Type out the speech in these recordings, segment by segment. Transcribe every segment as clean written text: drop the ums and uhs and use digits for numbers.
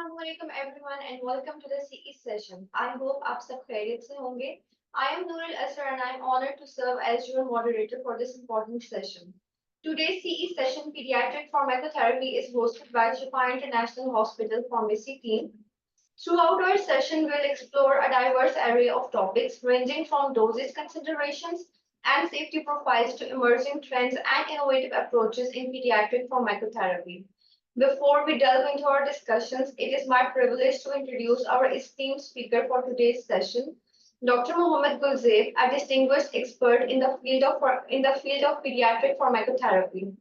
Assalamualaikum everyone and welcome to the CE session. I hope आप सब खैरियत से होंगे. I am Noor Asrar and I am honored to serve as your moderator for this important session. Today's CE session, Pediatric Pharmacotherapy, is hosted by Shifa International Hospital Pharmacy team. Throughout our session, we'll explore a diverse array of topics ranging from dosage considerations and safety profiles to emerging trends and innovative approaches in pediatric pharmacotherapy. Before we delve into our discussions, it is my privilege to introduce our esteemed speaker for today's session, Dr. Mohammed Gulzair, a distinguished expert in the field of pediatric pharmacotherapy.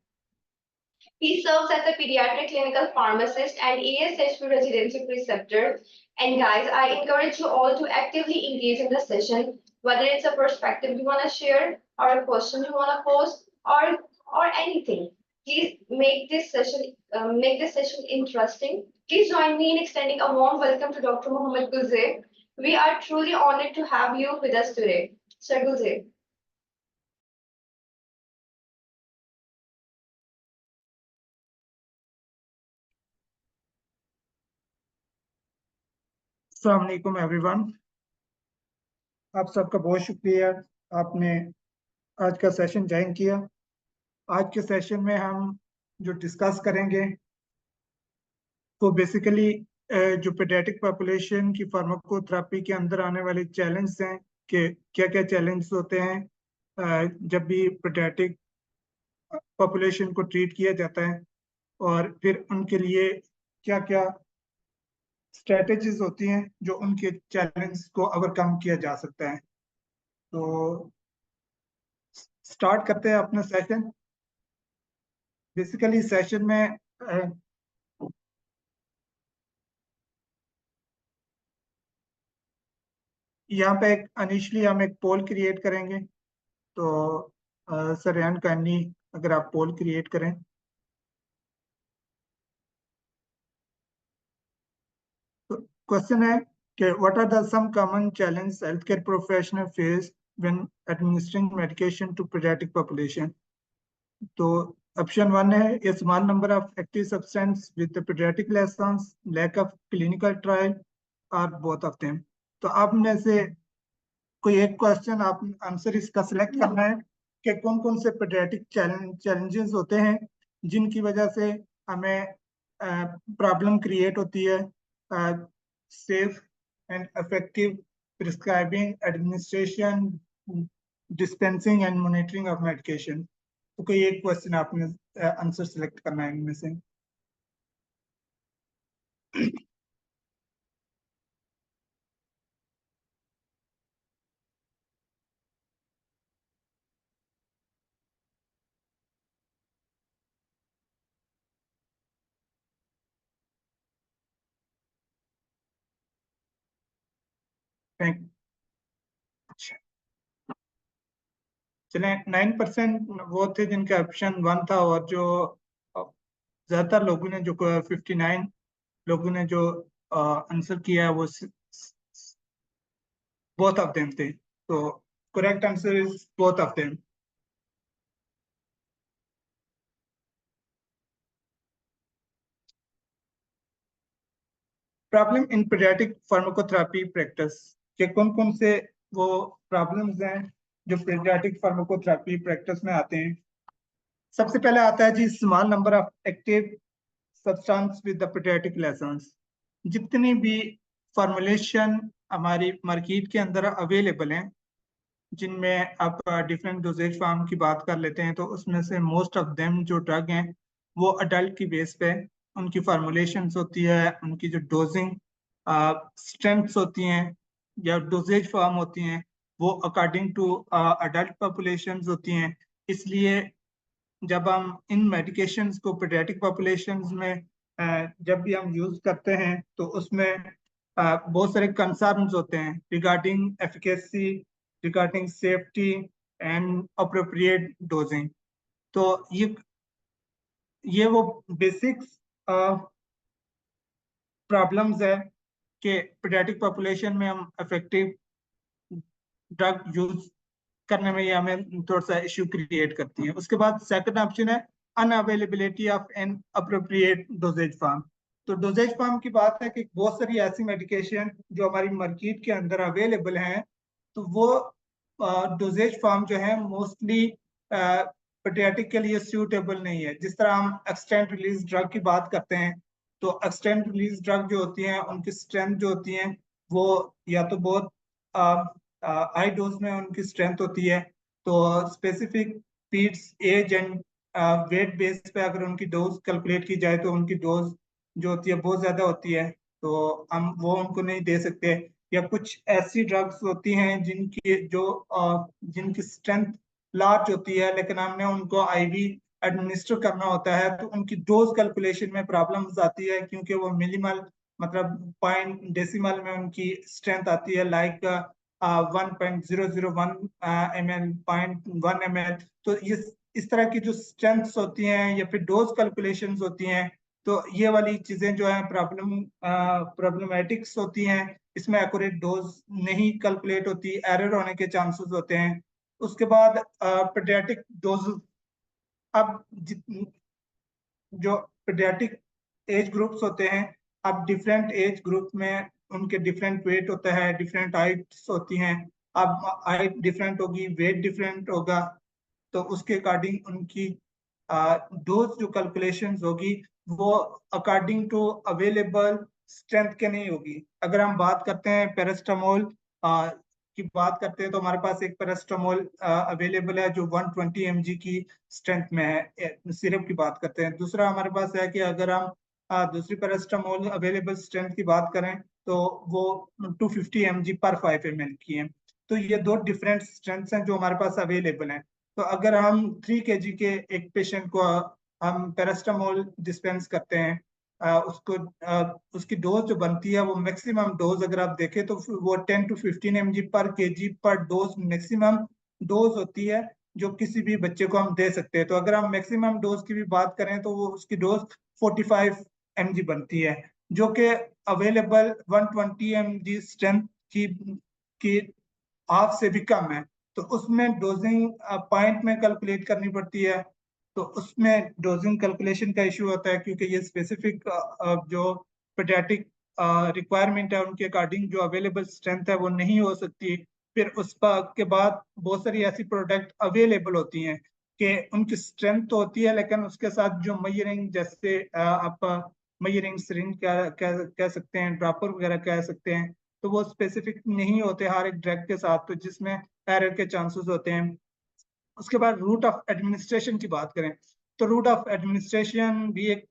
He serves as a pediatric clinical pharmacist and ASHP residency preceptor. And guys, I encourage you all to actively engage in the session, whether it's a perspective you want to share or a question you want to pose or anything. Please make this session interesting. Please join me in extending a warm welcome to Dr. Mohammed Gulzair. We are truly honored to have you with us today. Sir Gulzair. अस्सलाम वालेकुम everyone, आप सबका बहुत शुक्रिया आपने आज का session join किया। आज के सेशन में हम जो डिस्कस करेंगे वो बेसिकली जो पेडियाट्रिक पॉपुलेशन की फार्माकोथेरेपी के अंदर आने वाले चैलेंज हैं कि क्या क्या चैलेंज होते हैं जब भी पेडियाट्रिक पॉपुलेशन को ट्रीट किया जाता है और फिर उनके लिए क्या क्या स्ट्रेटजीज होती हैं जो उनके चैलेंज को ओवरकम किया जा सकता है। तो स्टार्ट करते हैं अपना सेशन। बेसिकली सेशन में यहाँ पे इनिशियली हम एक पोल क्रिएट करेंगे। तो सर रेहान कानी अगर आप पोल क्रिएट करें। क्वेश्चन है कि what are the some common challenge health care professional face when administering medication to paediatric population. तो ऑप्शन 1 है a small number of active substance with paediatric lessons, lack of clinical trial और both of them. तो आप में से कोई एक question आप आंसर इसका सिलेक्ट करना है कि कौन कौन से पीडियाट्रिक चैलेंजेस होते हैं जिनकी वजह से हमें प्रॉब्लम क्रिएट होती है safe and effective prescribing, administration, dispensing and monitoring of medication। तो कोई एक क्वेश्चन आपने आंसर सिलेक्ट करना है इनमें से। चले 9% वो थे जिनका ऑप्शन 1 था और जो ज्यादातर लोगों ने जो 59 लोगों ने जो आंसर किया वो बोथ ऑफ देम थे। तो correct answer is both of them. Problem in paediatric pharmacotherapy practice के कौन से वो प्रॉब्लम्स हैं जो पीडियाट्रिक फार्माकोथेरेपी प्रैक्टिस में आते हैं। सबसे पहले आता है जी small number of active substance with the paediatric lessons. जितनी भी फॉर्मुलेशन हमारी मार्केट के अंदर अवेलेबल हैं जिनमें आप डिफरेंट डोजेज फॉर्म की बात कर लेते हैं तो उसमें से मोस्ट ऑफ देम जो ड्रग हैं वो अडल्ट की बेस पे उनकी फार्मुलेशंस होती है, उनकी जो डोजिंग स्ट्रेंथ्स होती हैं या डोजेज फॉर्म होती हैं वो अकॉर्डिंग टू अडल्ट पॉपुलेशंस होती हैं। इसलिए जब हम इन मेडिकेशंस को पीडियाट्रिक पॉपुलेशंस में जब भी हम यूज करते हैं तो उसमें बहुत सारे कंसर्न्स होते हैं regarding efficacy, regarding safety and appropriate dosing. तो ये वो बेसिक्स प्रॉब्लम्स है कि पीडियाट्रिक पॉपुलेशन में हम इफेक्टिव ड्रग यूज करने में ये हमें थोड़ा सा इश्यू क्रिएट करती है। उसके बाद सेकंड ऑप्शन है unavailability of an appropriate doses form. तो डोजेज फॉर्म की बात है कि बहुत सारी ऐसी मेडिकेशन जो हमारी मार्केट के अंदर अवेलेबल हैं, तो वो डोजेज फॉर्म जो है मोस्टली पेडियाट्रिक के लिए सूटेबल नहीं है। जिस तरह हम एक्सटेंड रिलीज ड्रग की बात करते हैं, तो एक्सटेंड रिलीज ड्रग जो होती हैं उनकी स्ट्रेंथ जो होती है वो या तो बहुत हाई डोज में उनकी स्ट्रेंथ होती है, तो specific feeds age and weight base पे अगर उनकी डोज कैलकुलेट की जाए तो उनकी डोज जो होती है बहुत ज्यादा होती है, तो हम वो उनको नहीं दे सकते। या कुछ ऐसी ड्रग्स होती हैं जिनकी स्ट्रेंथ लार्ज होती है लेकिन हमने उनको आईवी एडमिनिस्टर करना होता है, तो उनकी डोज कैलकुलेशन में प्रॉब्लम्स आती है क्योंकि वो मिनिमल मतलब पॉइंट डेसिमल में उनकी स्ट्रेंथ आती है, लाइक 1.001 ml, 0.1 ml। तो इस तरह की जो स्ट्रेंथ्स होती हैं या फिर डोज कैलकुलेशंस होती हैं, तो ये वाली चीजें जो है प्रॉब्लमेटिक्स होती हैं। इसमें एक्यूरेट डोज नहीं कैलकुलेट होती, एरर होने के चांसेस होते हैं। उसके बाद पेडियाट्रिक डोज, अब जो पेडियाट्रिक एज ग्रुप्स होते हैं, अब डिफरेंट एज ग्रुप में उनके डिफरेंट वेट होता है, डिफरेंट हाइट्स होती हैं। अब हाइट डिफरेंट होगी, वेट डिफरेंट होगा, तो उसके अकॉर्डिंग उनकी डोज जो कैलकुलेशंस होगी वो अकॉर्डिंग टू अवेलेबल स्ट्रेंथ के नहीं होगी। अगर हम बात करते हैं पैरास्टामोल की बात करते हैं, तो हमारे पास एक पैरास्टामोल अवेलेबल है जो 120 mg की स्ट्रेंथ में है, सिरप की बात करते हैं। दूसरा हमारे पास है कि अगर हम दूसरी पैरास्टामोल अवेलेबल स्ट्रेंथ की बात करें तो वो 250 mg पर 5 ml की है। तो ये दो डिफरेंट स्ट्रेंथ्स हैं जो हमारे पास अवेलेबल हैं। तो अगर हम 3 kg के एक पेशेंट को हम पैरास्टामोल डिस्पेंस करते हैं, उसकी डोज जो बनती है वो मैक्सिमम डोज अगर आप देखें तो वो 10 to 15 mg पर kg पर डोज मैक्सिमम डोज होती है जो किसी भी बच्चे को हम दे सकते हैं। तो अगर हम मैक्सिमम डोज की भी बात करें तो वो उसकी डोज 45 mg बनती है, जो कि अवेलेबल 120 mg स्ट्रेंथ की हाफ से भी कम है। तो उसमें डोजिंग पॉइंट में कैलकुलेट करनी पड़ती है, तो उसमें डोजिंग कैलकुलेशन का इशू होता है क्योंकि ये स्पेसिफिक जो पेडियाट्रिक रिक्वायरमेंट है उनके अकॉर्डिंग जो अवेलेबल स्ट्रेंथ है वो नहीं हो सकती। फिर उस के बाद बहुत सारी ऐसी प्रोडक्ट अवेलेबल होती हैं कि उनकी स्ट्रेंथ तो होती है लेकिन उसके साथ जो मयरिंग, जैसे आप मयरिंग सिरिंज कह सकते हैं, ड्रॉपर वगैरह कह सकते हैं, तो वो स्पेसिफिक नहीं होते हर एक ड्रग के साथ, तो जिसमें एरर के चांसेस होते हैं। उसके बाद रूट ऑफ एडमिनिस्ट्रेशन की बात करें तो रूट ऑफ एडमिनिस्ट्रेशन भी एक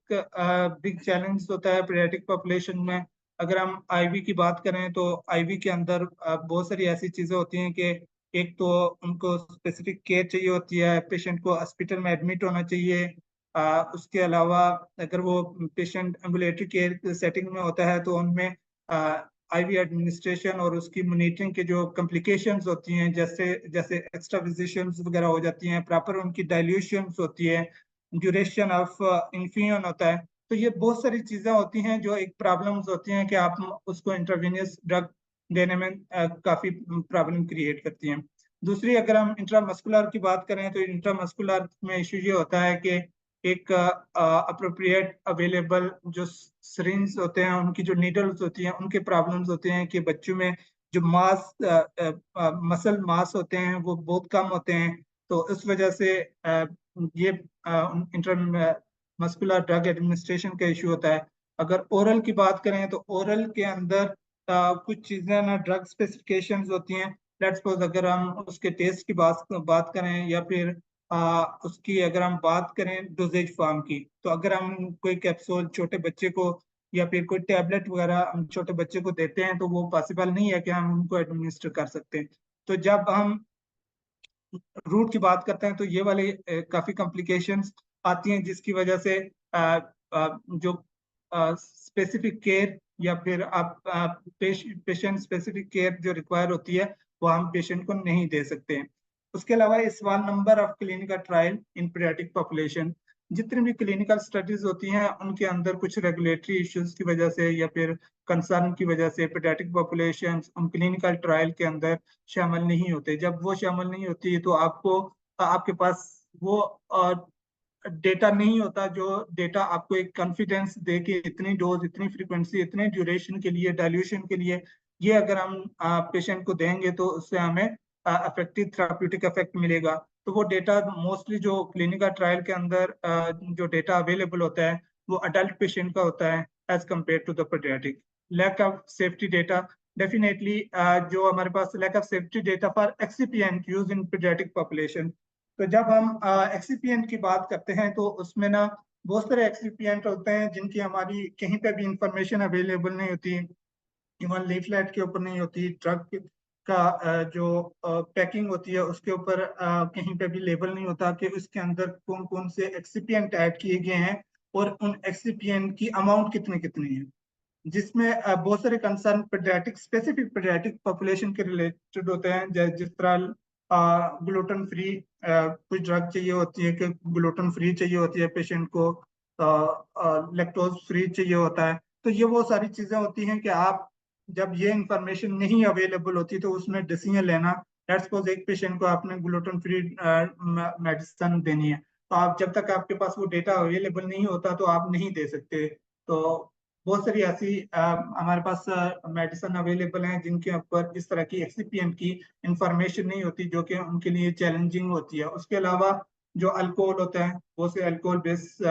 बिग चैलेंज होता है पीडियाट्रिक पॉपुलेशन में। अगर हम आईवी की बात करें तो आईवी के अंदर बहुत सारी ऐसी चीजें होती हैं कि एक तो उनको स्पेसिफिक केयर चाहिए होती है, पेशेंट को हॉस्पिटल में एडमिट होना चाहिए। उसके अलावा अगर वो पेशेंट एम्बुलेटरी केयर सेटिंग में होता है तो उनमें आईवी एडमिनिस्ट्रेशन और उसकी मॉनिटरिंग के जो कॉम्प्लिकेशंस होती हैं, जैसे जैसे एक्स्ट्रा विजिशंस वगैरह हो जाती हैं, प्रॉपर उनकी डाइल्यूशंस होती है, ड्यूरेशन ऑफ इन्फ्यूजन होता है। तो ये बहुत सारी चीजें होती हैं जो एक प्रॉब्लम्स होती हैं कि आप उसको इंट्रावेनियस ड्रग देने में काफी प्रॉब्लम क्रिएट करती हैं। दूसरी अगर हम इंट्रामस्कुलर की बात करें तो इंट्रामस्कुलर में इशू ये होता है कि एक अप्रोप्रिएट अवेलेबल जो सिरिंज होते हैं, उनकी जो नीडल्स होती हैं, उनके प्रॉब्लम्स होते हैं कि बच्चों में जो मास मसल मास होते हैं वो बहुत कम होते हैं। तो इस वजह से ये इंट्रामस्कुलर ड्रग एडमिनिस्ट्रेशन का इशू होता है। अगर ओरल की बात करें तो ओरल के अंदर कुछ चीजें ना ड्रग स्पेसिफिकेशंस होती हैं। लेट्स सपोज अगर हम उसके टेस्ट की बात करें या फिर उसकी अगर हम बात करें डोजेज फॉर्म की, तो अगर हम कोई कैप्सूल छोटे बच्चे को या फिर कोई टैबलेट वगैरह हम छोटे बच्चे को देते हैं तो वो पॉसिबल नहीं है कि हम उनको एडमिनिस्टर कर सकते हैं। तो जब हम रूट की बात करते हैं तो ये वाले काफी कॉम्प्लिकेशंस आती हैं जिसकी वजह से जो स्पेसिफिक केयर या फिर आप पेशेंट स्पेसिफिक केयर जो रिक्वायर होती है वो हम पेशेंट को नहीं दे सकते हैं। उसके अलावा small number of clinical trial in paediatric population, जितनी भी क्लिनिकल स्टडीज होती हैं उनके अंदर कुछ रेगुलेटरी इश्यूज की वजह से या फिर कंसर्न की वजह से पीडियाट्रिक पॉपुलेशन उन क्लिनिकल ट्रायल के अंदर शामिल नहीं होते। जब वो शामिल नहीं होती तो आपको आपके पास वो डेटा नहीं होता जो डेटा आपको एक कॉन्फिडेंस दे कि इतनी डोज, इतनी फ्रीक्वेंसी, इतने ड्यूरेशन के लिए, डाइल्यूशन के लिए ये अगर हम पेशेंट को देंगे तो उससे हमें इफेक्टिव थेराप्यूटिक इफेक्ट मिलेगा। तो वो डेटा मोस्टली जो क्लिनिकल ट्रायल के अंदर जो डेटा अवेलेबल होता है वो अडल्ट पेशेंट का होता है as compare to the paediatric. Lack of safety data, definitely जो हमारे पास lack of safety data for excipient use in paediatric population. तो जब हम एक्सिपिएंट की बात करते हैं तो उसमें ना बहुत सारे एक्सिपिएंट होते हैं जिनकी हमारी कहीं पे भी इंफॉर्मेशन अवेलेबल नहीं होती, इवन लीफलेट के ऊपर नहीं होती, ड्रग का जो पैकिंग होती है उसके ऊपर कहीं पे भी लेबल नहीं होता कि उसके अंदर कौन कौन से एक्सिपिएंट ऐड किए गए हैं और उन एक्सिपिएंट की अमाउंट कितनी कितनी है, जिसमें बहुत सारे concern paediatric, specific paediatric population के रिलेटेड होते हैं। जिस तरह ग्लूटेन फ्री कुछ ड्रग चाहिए होती है कि ग्लूटेन फ्री चाहिए होती है पेशेंट को, लैक्टोज फ्री चाहिए होता है। तो ये वो सारी चीजें होती हैं कि आप जब ये इंफॉर्मेशन नहीं अवेलेबल होती तो उसमें डिसीजन लेना, लेट्स सपोज एक पेशेंट को आपने ग्लूटेन फ्री मेडिसिन देनी है, तो आप जब तक आपके पास वो डेटा अवेलेबल नहीं होता तो आप नहीं दे सकते। तो बहुत सारी ऐसी हमारे पास मेडिसिन अवेलेबल हैं जिनके ऊपर इस तरह की एक्सिपिएंट की इंफॉर्मेशन नहीं होती, जो कि उनके लिए चैलेंजिंग होती है। उसके अलावा जो अल्कोहल होता है, बहुत से अल्कोहल बेस्ड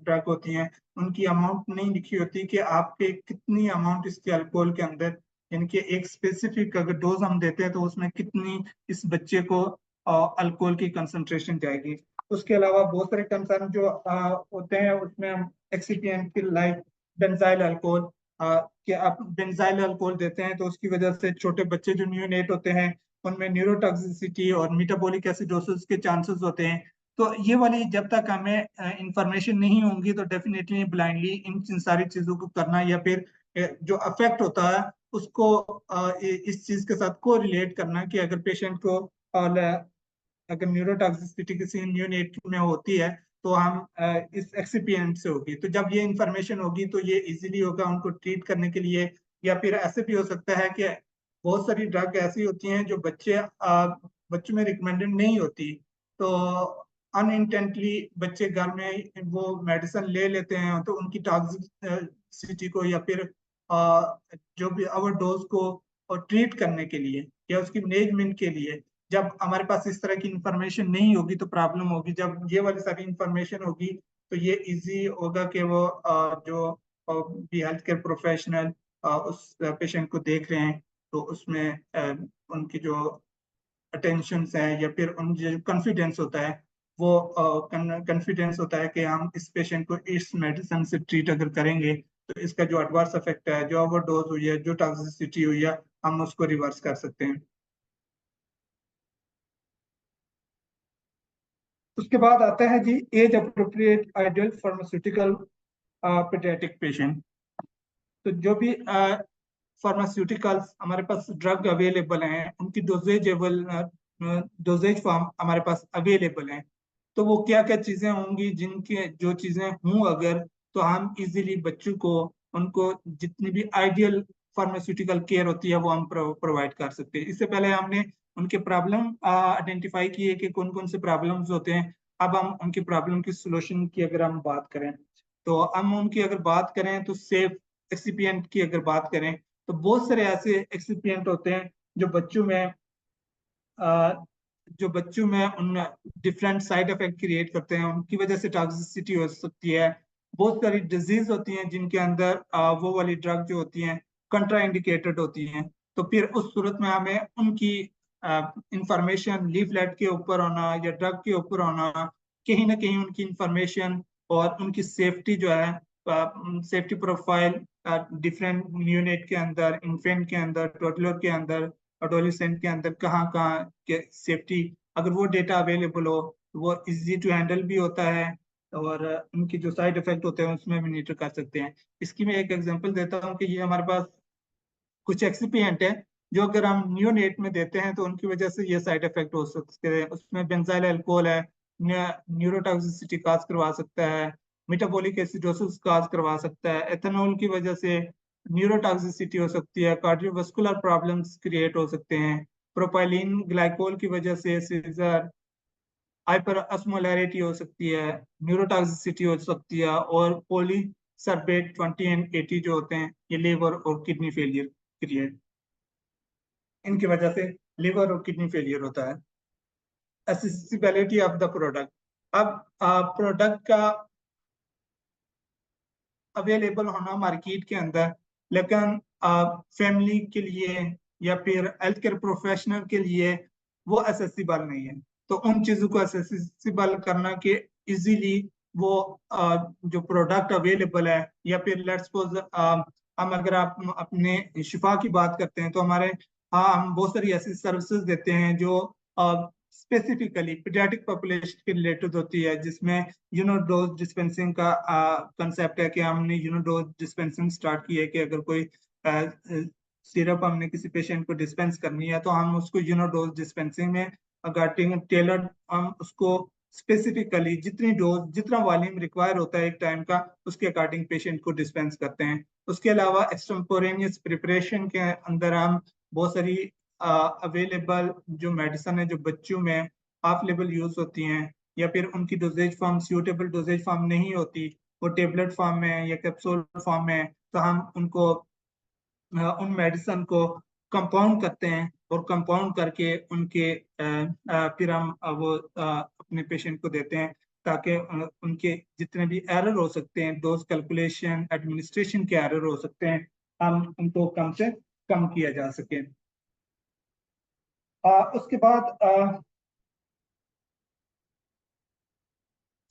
ड्रग होती हैं, उनकी अमाउंट नहीं लिखी होती कि आपके कितनी अमाउंट इसके अल्कोहल के अंदर, यानी कि एक स्पेसिफिक अगर डोज हम देते हैं तो उसमें कितनी इस बच्चे को अल्कोहल की कंसंट्रेशन जाएगी। उसके अलावा बहुत सारे कंसर्न जो होते हैं उसमें हम एक्सिपिएंट की लाइक बेंजाइल अल्कोहल, कि आप बेंजाइल अल्कोहल देते हैं तो उसकी वजह से छोटे बच्चे जो न्यूनेट होते हैं उनमें न्यूरोटॉक्सिसिटी और मेटाबॉलिक एसिडोसिस के चांसेस होते हैं। तो ये वाली जब तक हमें इंफॉर्मेशन नहीं होंगी तो डेफिनेटली ब्लाइंडली इन सारी चीजों को करना या फिर जो अफेक्ट होता है उसको इस चीज के साथ को रिलेट करना कि अगर पेशेंट को अगर न्यूरोटॉक्सिसिटी किसी न्यूनेट में होती है तो हम इस एक्सिपिएंट से होगी। तो जब ये इंफॉर्मेशन होगी तो ये इजीली होगा उनको ट्रीट करने के लिए। या फिर ऐसे भी हो सकता है कि बहुत सारी ड्रग ऐसी होती हैं जो बच्चों में रिकमेंडेड नहीं होती, तो अनइंटेंटली बच्चे घर में वो मेडिसिन ले लेते हैं तो उनकी टॉक्सिसिटी को या फिर जो भी ओवरडोज को और ट्रीट करने के लिए या उसकी मैनेजमेंट के लिए जब हमारे पास इस तरह की इंफॉर्मेशन नहीं होगी तो प्रॉब्लम होगी। जब ये वाली सारी इंफॉर्मेशन होगी तो ये इजी होगा कि वो जो भी हेल्थ केयर प्रोफेशनल उस पेशेंट को देख रहे हैं तो उसमें उनकी जो अटेंशन है या फिर उन जो कॉन्फिडेंस होता है वो कॉन्फिडेंस होता है कि हम इस पेशेंट को इस मेडिसिन से ट्रीट अगर करेंगे तो इसका जो एडवर्स इफेक्ट है, जो ओवरडोज हुई है, जो टॉक्सिसिटी हुई है, हम उसको रिवर्स कर सकते हैं। उसके बाद आता है जी age appropriate ideal pharmaceutical paediatric patient. तो जो भी फार्मास्यूटिकल्स हमारे पास ड्रग अवेलेबल हैं उनकी डोजेज फॉर्म हमारे पास अवेलेबल हैं। तो वो क्या क्या चीजें होंगी जिनके जो चीजें हों अगर, तो हम इजीली बच्चों को उनको जितनी भी आइडियल फार्मास्यूटिकल केयर होती है वो हम प्रोवाइड कर सकते हैं। इससे पहले हमने उनके प्रॉब्लम आइडेंटिफाई किए कि कौन कौन से प्रॉब्लम्स होते हैं। अब हम उनकी प्रॉब्लम की सोल्यूशन की अगर हम बात करें तो हम उनकी अगर बात करें तो सेफ एक्सिपिएंट की अगर बात करें तो बहुत सारे ऐसे एक्सिपिएंट होते हैं जो बच्चों में उन डिफरेंट साइड इफेक्ट क्रिएट करते हैं, उनकी वजह से टॉक्सिसिटी हो सकती है। बहुत सारी डिजीज होती हैं जिनके अंदर वो वाली ड्रग जो होती हैं कंट्रा इंडिकेटेड होती हैं। तो फिर उस सूरत में हमें उनकी इंफॉर्मेशन लीफलेट के ऊपर होना या ड्रग के ऊपर होना, कहीं ना कहीं उनकी इंफॉर्मेशन और उनकी सेफ्टी जो है, सेफ्टी प्रोफाइल डिफरेंट यूनिट के अंदर, इन्फेंट के अंदर, टोडलर के अंदर, एडोलेसेंट के अंदर कहाँ कहाँ के सेफ्टी, अगर वो डेटा अवेलेबल हो तो वो इजी टू हैंडल भी होता है और उनकी जो साइड इफेक्ट होते हैं उसमें मॉनिटर कर सकते हैं। इसकी मैं एक एग्जांपल देता हूँ कि ये हमारे पास कुछ एक्सिपिएंट है जो अगर हम नियोनेट में देते हैं तो उनकी वजह से ये साइड इफेक्ट हो सकते हैं। उसमें बेंजाइल अल्कोहल है, न्यूरोटॉक्सिसिटी काज करवा सकता है, मेटाबॉलिक एसिडोसिस काज करवा सकता है, एथेनॉल की वजह से न्यूरोटॉक्सिसिटी हो सकती है, कार्डियोवास्कुलर प्रॉब्लम्स क्रिएट हो सकते हैं, प्रोपाइलिन ग्लाइकोल की वजह से सीजर, हाइपर ऑस्मोलैरिटी हो सकती है, न्यूरोटॉक्सिसिटी हो सकती है, और पॉलीसर्बेट 20 एंड 80 जो होते हैं ये लिवर और किडनी फेलियर क्रिएट, इनकी वजह से लिवर और किडनी फेलियर होता है। एक्सेसिबिलिटी ऑफ द प्रोडक्ट, अब प्रोडक्ट का अवेलेबल होना मार्केट के अंदर, लेकिन फैमिली के लिए या फिर हेल्थ केयर प्रोफेशनल के लिए वो एक्सेसिबल नहीं है। तो उन चीजों को एक्सेसिबल करना के इजीली वो जो प्रोडक्ट अवेलेबल है, या फिर लेट्स सपोज हम अगर आप अपने शिफा की बात करते हैं तो हमारे हम बहुत सारी ऐसी सर्विसेज देते हैं जो स्पेसिफिकली पीडियाट्रिक पॉपुलेशन के रिलेटेड होती है, जिसमें यूनोडोज डिस्पेंसिंग का कंसेप्ट है कि हमने यूनोडोज डिस्पेंसिंग स्टार्ट की है कि अगर कोई सिरप हमने किसी पेशेंट को डिस्पेंस करनी है तो हम उसको यूनोडोज डिस्पेंसिंग में अकॉर्डिंग टेलर्ड हम उसको स्पेसिफिकली जितनी डोज जितना वॉल्यूम रिक्वायर होता है एक टाइम का उसके अकॉर्डिंग पेशेंट को डिस्पेंस करते हैं। उसके अलावा एक्सटेम्पोरेनियस प्रिपरेशन के अंदर हम बहुत सारी अवेलेबल जो मेडिसिन है जो बच्चों में ऑफ लेवल यूज होती हैं, या फिर उनकी doses form suitable doses form नहीं होती, वो टेबलेट फॉर्म में या कैप्सूल फॉर्म में, तो हम उनको उन मेडिसिन को कंपाउंड करते हैं, और कंपाउंड करके उनके फिर हम वो अपने पेशेंट को देते हैं, ताकि उनके जितने भी एरर हो सकते हैं, डोज कैलकुलेशन एडमिनिस्ट्रेशन के एरर हो सकते हैं, हम उनको कम से कम किया जा सके। उसके बाद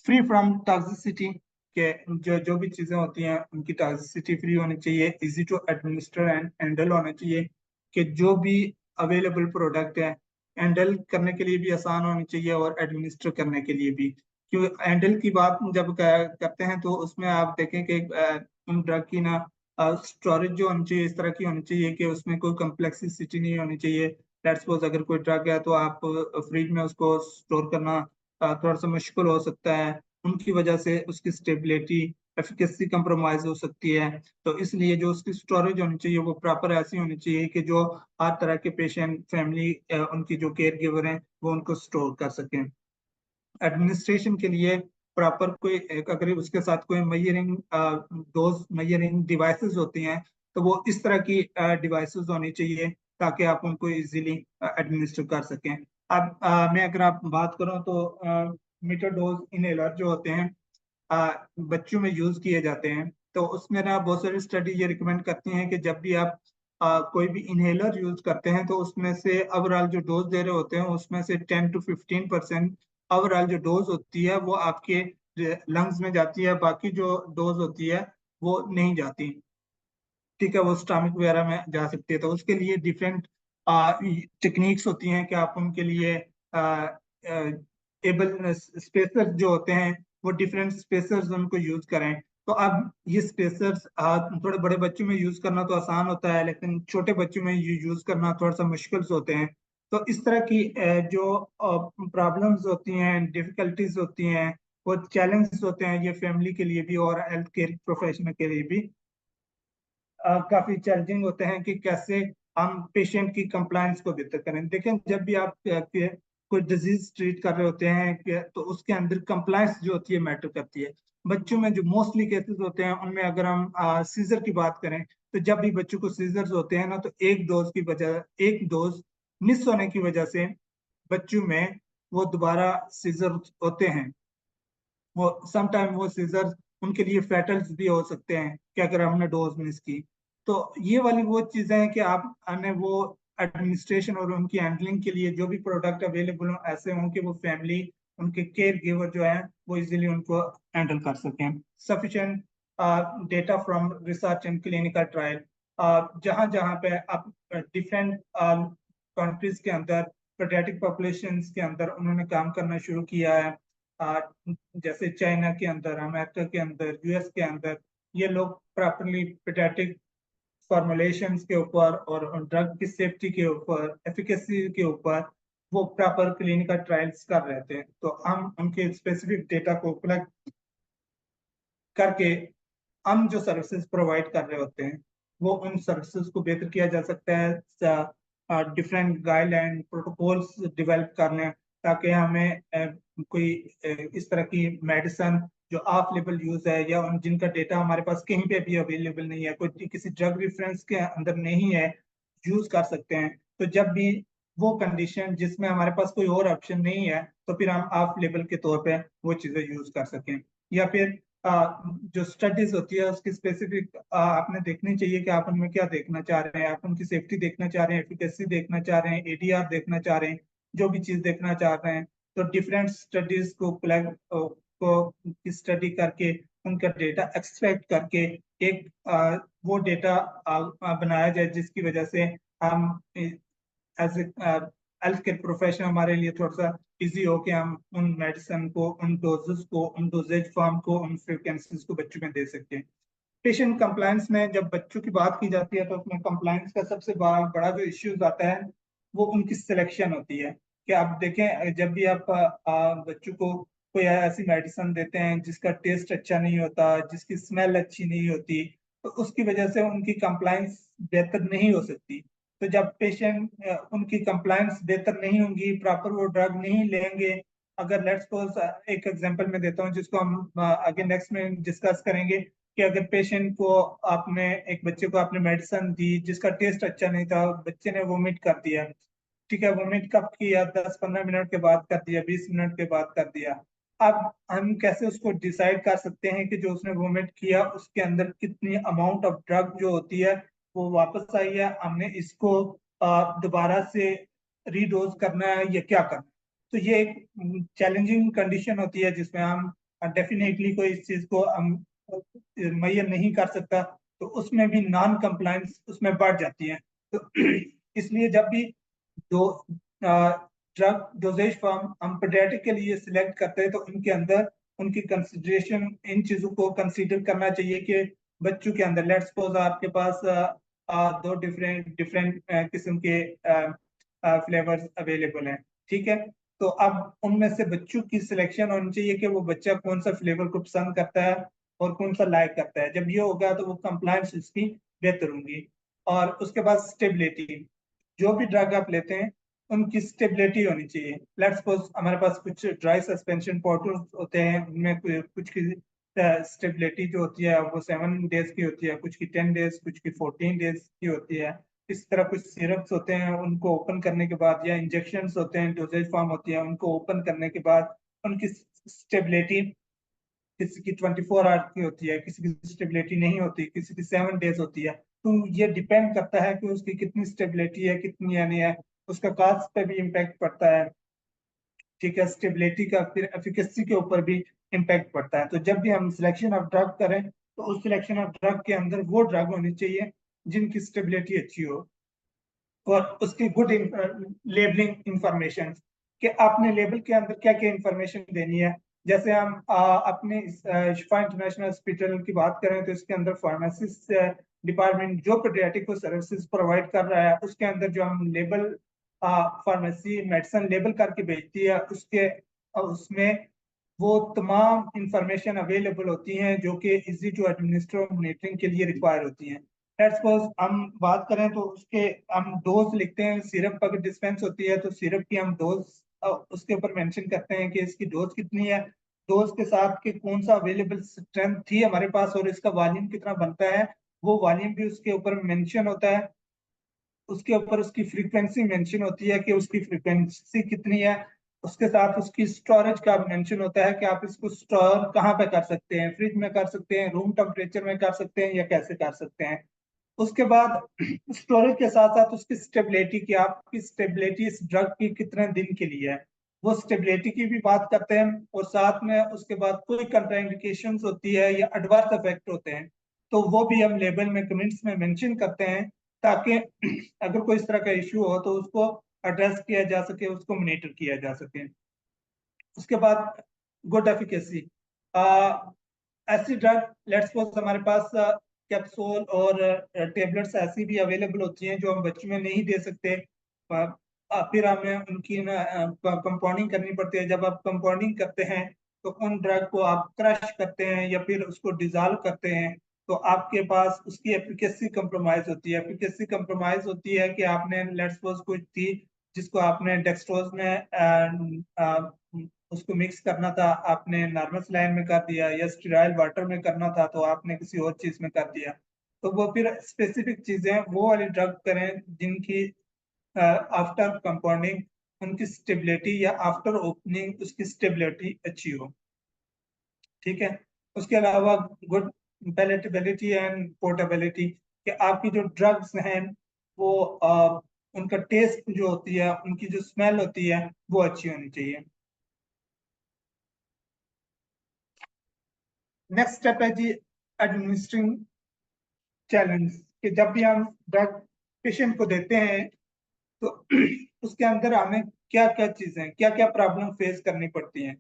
फ्री फ्रॉम टॉक्सिसिटी के जो जो भी चीजें होती हैं उनकी टॉक्सिसिटी फ्री होनी चाहिए, easy to administer and handle होना चाहिए, कि जो भी अवेलेबल प्रोडक्ट है हैंडल करने के लिए भी आसान होनी चाहिए और एडमिनिस्टर करने के लिए भी। क्यों हैंडल की बात जब करते हैं तो उसमें आप देखें कि उन ड्रग की ना स्टोरेज जो होनी चाहिए इस तरह की होनी चाहिए कि उसमें कोई कम्प्लेक्सिसिटी नहीं होनी चाहिए। लेट्स सपोज अगर कोई ड्रग है तो आप फ्रिज में उसको स्टोर करना थोड़ा सा मुश्किल हो सकता है, उनकी वजह से उसकी स्टेबिलिटी एफिकेसी कंप्रोमाइज हो सकती है। तो इसलिए जो उसकी स्टोरेज होनी चाहिए वो प्रॉपर ऐसी होनी चाहिए कि जो हर तरह के पेशेंट फैमिली उनकी जो केयर गिवर हैं वो उनको स्टोर कर सकें। एडमिनिस्ट्रेशन के लिए प्रॉपर कोई अगर उसके साथ कोई मेजरिंग डोज मेजरिंग डिवाइसेस होती हैं तो वो इस तरह की डिवाइसेस होनी चाहिए ताकि आप उनको इजीली एडमिनिस्टर कर सकें। अब मैं अगर आप बात करूं तो मीटर डोज इनहेलर जो होते हैं बच्चों में यूज किए जाते हैं, तो उसमें ना बहुत सारी स्टडी ये रिकमेंड करती हैं कि जब भी आप कोई भी इनहेलर यूज करते हैं तो उसमें से ओवरऑल जो डोज दे रहे होते हैं उसमें से 10 to 15% ओवरऑल जो डोज होती है वो आपके लंग्स में जाती है, बाकी जो डोज होती है वो नहीं जाती। ठीक है, वो स्टमक वगैरह में जा सकती है, तो उसके लिए डिफरेंट टेक्निक्स होती हैं कि आप उनके लिए एबल स्पेसर्स जो होते हैं वो डिफरेंट स्पेसर्स उनको यूज करें। तो अब ये स्पेसर्स थोड़े बड़े बच्चों में यूज करना तो आसान होता है, लेकिन छोटे बच्चों में ये यूज करना थोड़ा सा मुश्किल होते हैं। तो इस तरह की जो प्रॉब्लम्स होती हैं डिफिकल्टीज होती हैं वो चैलेंजेस होते हैं ये फैमिली के लिए भी और हेल्थ केयर प्रोफेशनल के लिए भी काफी चैलेंजिंग होते हैं कि कैसे हम पेशेंट की कंप्लायंस को बेहतर करें। देखें जब भी आप कोई डिजीज ट्रीट कर रहे होते हैं तो उसके अंदर कंप्लायंस जो होती है मैटर करती है। बच्चों में जो मोस्टली केसेस होते हैं उनमें अगर हम सीजर की बात करें तो जब भी बच्चों को सीजर्स होते हैं ना तो एक डोज मिस होने की वजह से बच्चों में वो दोबारा सीजर होते हैं। वो समटाइम वो सीजर उनके लिए फेटल्स भी हो सकते हैं कि अगर हमने डोज मिस की। तो ये वाली वो चीजें हैं कि आप हमें वो एडमिनिस्ट्रेशन और उनकी हैंडलिंग के लिए जो भी प्रोडक्ट अवेलेबल हो ऐसे हों कि वो फैमिली उनके केयर गिवर जो है वो इजीली उनको हैंडल कर सकें। Sufficient data from research and clinical trial, जहां जहां पे आप डिफरेंट कंट्रीज के अंदर पेडियाट्रिक पॉपुलेशंस के अंदर उन्होंने काम करना शुरू किया है, आ, जैसे चाइना के अंदर अमेरिका के अंदर यूएस के अंदर ये लोग प्रॉपरली पेडियाट्रिक फॉर्मुलेशंस के ऊपर और ड्रग की सेफ्टी के ऊपर एफिकेसी के ऊपर वो प्रॉपर क्लिनिकल ट्रायल्स कर रहे थे। तो हम उनके स्पेसिफिक डेटा को कलेक्ट करके हम जो सर्विसेज प्रोवाइड कर रहे होते हैं वो उन सर्विसेज को बेहतर किया जा सकता है। डिफरेंट गाइडलाइन प्रोटोकॉल्स डेवलप करने ताकि हमें कोई इस तरह की मेडिसिन जो ऑफ लेबल यूज है या उन जिनका डेटा हमारे पास कहीं पे भी अवेलेबल नहीं है, कोई किसी ड्रग रेफरेंस के अंदर नहीं है, यूज कर सकते हैं। तो जब भी वो कंडीशन जिसमें हमारे पास कोई और ऑप्शन नहीं है, तो फिर हम ऑफ लेबल के तौर पे वो चीजें यूज कर सकें। या फिर जो स्टडीज होती है उसकी स्पेसिफिक आपने देखनी चाहिए कि आप उनमें क्या देखना चाह रहे हैं। आप उनकी सेफ्टी देखना चाह रहे हैं, एफिकेसी देखना चाह रहे हैं, एडीआर देखना चाह रहे हैं, जो भी चीज देखना चाह रहे हैं। तो डिफरेंट स्टडीज को स्टडी करके उनका डेटा एक्सट्रैक्ट करके एक वो डेटा बनाया जाए, जिसकी वजह से हम as a health care profession हमारे लिए थोड़ा सा इजी हो कि हम उन मेडिसिन को, उन डोजेस को, उन डोजेज फॉर्म को, उन फ्रीक्वेंसीज को बच्चों में दे सकते हैं। पेशेंट कंप्लायंस में जब बच्चों की बात की जाती है, तो उसमें कंप्लायंस का सबसे बड़ा बड़ा जो इश्यूज आता है वो उनकी सिलेक्शन होती है। कि आप देखें, जब भी आप बच्चों को कोई ऐसी मेडिसिन देते हैं जिसका टेस्ट अच्छा नहीं होता, जिसकी स्मेल अच्छी नहीं होती, तो उसकी वजह से उनकी कंप्लायंस बेहतर नहीं हो सकती। तो जब पेशेंट उनकी कंप्लायंस बेहतर नहीं होंगी, प्रॉपर वो ड्रग नहीं लेंगे। अगर लेट्स सपोज एक एग्जांपल मैं देता हूँ जिसको हम आगे नेक्स्ट में डिस्कस करेंगे, कि अगर पेशेंट को आपने एक बच्चे को आपने मेडिसिन दी जिसका टेस्ट अच्छा नहीं था, बच्चे ने वोमिट कर दिया। ठीक है, वोमिट कब किया? 10-15 मिनट के बाद कर दिया, 20 मिनट के बाद कर दिया। अब हम कैसे उसको डिसाइड कर सकते हैं कि जो उसने वोमिट किया उसके अंदर कितनी अमाउंट ऑफ ड्रग जो होती है वो वापस आई है, हमने इसको दोबारा से रीडोज करना है या क्या करना है? तो ये एक चैलेंजिंग कंडीशन होती है जिसमें हम डेफिनेटली कोई इस चीज को हम मुहैया नहीं कर सकता। तो उसमें भी नॉन कंप्लायंस उसमें बढ़ जाती है। तो इसलिए जब भी दो ड्रग डोजेज फॉर्म हम पीडियाट्रिक के लिए सिलेक्ट करते हैं, तो उनके अंदर उनकी कंसिडरेशन इन चीजों को कंसीडर करना चाहिए कि बच्चों के अंदर लेट्स सपोज आपके पास दो डिफरेंट डिफरेंट किस्म के फ्लेवर्स अवेलेबल हैं। ठीक है, तो अब उनमें से बच्चों की सिलेक्शन होनी चाहिए कि वो बच्चा कौन सा फ्लेवर को पसंद करता है और कौन सा लाइक करता है। जब ये होगा तो वो कंप्लायंस इसकी बेहतर होंगी। और उसके बाद स्टेबिलिटी, जो भी ड्रग आप लेते हैं उनकी स्टेबिलिटी होनी चाहिए। लेट्स सपोज हमारे पास कुछ ड्राई सस्पेंशन पाउडर होते हैं, उनमें कुछ की स्टेबिलिटी जो होती है वो 7 डेज की होती है, कुछ की 10 डेज, कुछ की 14 डेज की होती है। इस तरह कुछ सिरप्स होते हैं, उनको ओपन करने के बाद, या इंजेक्शन होते हैं, डोजेज फॉर्म होती है, उनको ओपन करने के बाद उनकी स्टेबिलिटी किसी की 24 आवर की होती है, किसी की स्टेबिलिटी नहीं होती, किसी की 7 डेज होती है। तो ये डिपेंड करता है कि उसकी कितनी स्टेबिलिटी है, कितनी यानी है, उसका कॉस्ट पे भी इम्पैक्ट पड़ता है। ठीक है, स्टेबिलिटी का फिर एफिकेसी के ऊपर भी इम्पैक्ट पड़ता है। तो जब भी हम सिलेक्शन ऑफ ड्रग करें, तो उस सिलेक्शन ऑफ ड्रग के अंदर वो ड्रग होनी चाहिए जिनकी स्टेबिलिटी अच्छी हो और उसकी गुड लेबलिंग इंफॉर्मेशन, कि आपने लेबल के अंदर क्या क्या इंफॉर्मेशन देनी है। जैसे हम अपने शिफा इंटरनेशनल हॉस्पिटल की बात करें, तो इसके अंदर फार्मासिस्ट डिपार्टमेंट जो पेडियाट्रिक को सर्विसेज प्रोवाइड कर रहा है, उसके अंदर जो हम लेबल फार्मेसी मेडिसिन लेबल करके भेजती है, उसके उसमें वो तमाम इंफॉर्मेशन अवेलेबल होती हैं जो कि इजी टू एडमिनिस्टर मॉनिटरिंग के लिए रिक्वायर होती हैं। लेट्स सपोज हम बात करें तो उसके हम डोज लिखते हैं, सिरप अगर डिस्पेंस होती है तो सिरप की हम डोज उसके ऊपर मेंशन करते हैं कि इसकी डोज कितनी है, डोज के साथ के कौन सा अवेलेबल स्ट्रेंथ थी हमारे पास और इसका वॉल्यूम कितना बनता है, वो वॉल्यूम भी उसके ऊपर मेंशन होता है। उसके ऊपर उसकी फ्रीक्वेंसी मेंशन होती है कि उसकी फ्रीक्वेंसी कितनी है। उसके साथ उसकी स्टोरेज का मेंशन होता है कि आप इसको स्टोर कहाँ पे कर सकते हैं, फ्रिज में कर सकते हैं, रूम टेम्परेचर में कर सकते हैं, या कैसे कर सकते हैं। उसके बाद स्टोरेज के साथ साथ उसकी स्टेबिलिटी की, आपकी स्टेबिलिटी इस ड्रग की कितने दिन के लिए है, वो स्टेबिलिटी की भी बात करते हैं। और साथ में उसके बाद कोई कंट्राइंडिकेशंस होती है या एडवर्स इफेक्ट होते हैं, तो वो भी हम लेबल में कमेंट्स में मेंशन करते हैं, ताकि अगर कोई इस तरह का इश्यू हो तो उसको एड्रेस किया जा सके, उसको मॉनिटर किया जा सके। उसके बाद गुड एफिकेसी, ऐसी ड्रग लेट्स सपोज हमारे पास कैप्सूल और टेबलेट्स ऐसी भी अवेलेबल होती हैं जो हम बच्चों में नहीं दे सकते। फिर हमें उनकी ना कंपाउंडिंग करनी पड़ती है। जब आप कंपाउंडिंग करते हैं तो उन ड्रग को आप क्रश करते हैं या फिर उसको डिजॉल्व करते हैं, तो आपके पास उसकी एफिकेसी कंप्रोमाइज होती है। एफिकेसी कंप्रोमाइज होती है कि आपने लेट्स सपोज कुछ थी जिसको आपने डेक्सट्रोज में उसको मिक्स करना था, आपने नॉर्मल सलाइन में कर दिया, या स्टेराइल वाटर में करना था तो आपने किसी और चीज में कर दिया। तो वो फिर स्पेसिफिक चीजें वो वाली ड्रग करें जिनकी आफ्टर कंपाउंडिंग उनकी स्टेबिलिटी या आफ्टर ओपनिंग उसकी स्टेबिलिटी अच्छी हो। ठीक है। उसके अलावा गुड पैलेटेबिलिटी एंड पोर्टेबिलिटी, कि आपकी जो ड्रग्स हैं वो उनका टेस्ट जो होती है, उनकी जो स्मेल होती है वो अच्छी होनी चाहिए। नेक्स्ट स्टेप है जी एडमिनिस्ट्रिंग चैलेंज, कि जब भी हम ड्रग पेशेंट को देते हैं तो उसके अंदर हमें क्या क्या चीजें, क्या क्या प्रॉब्लम फेस करनी पड़ती हैं।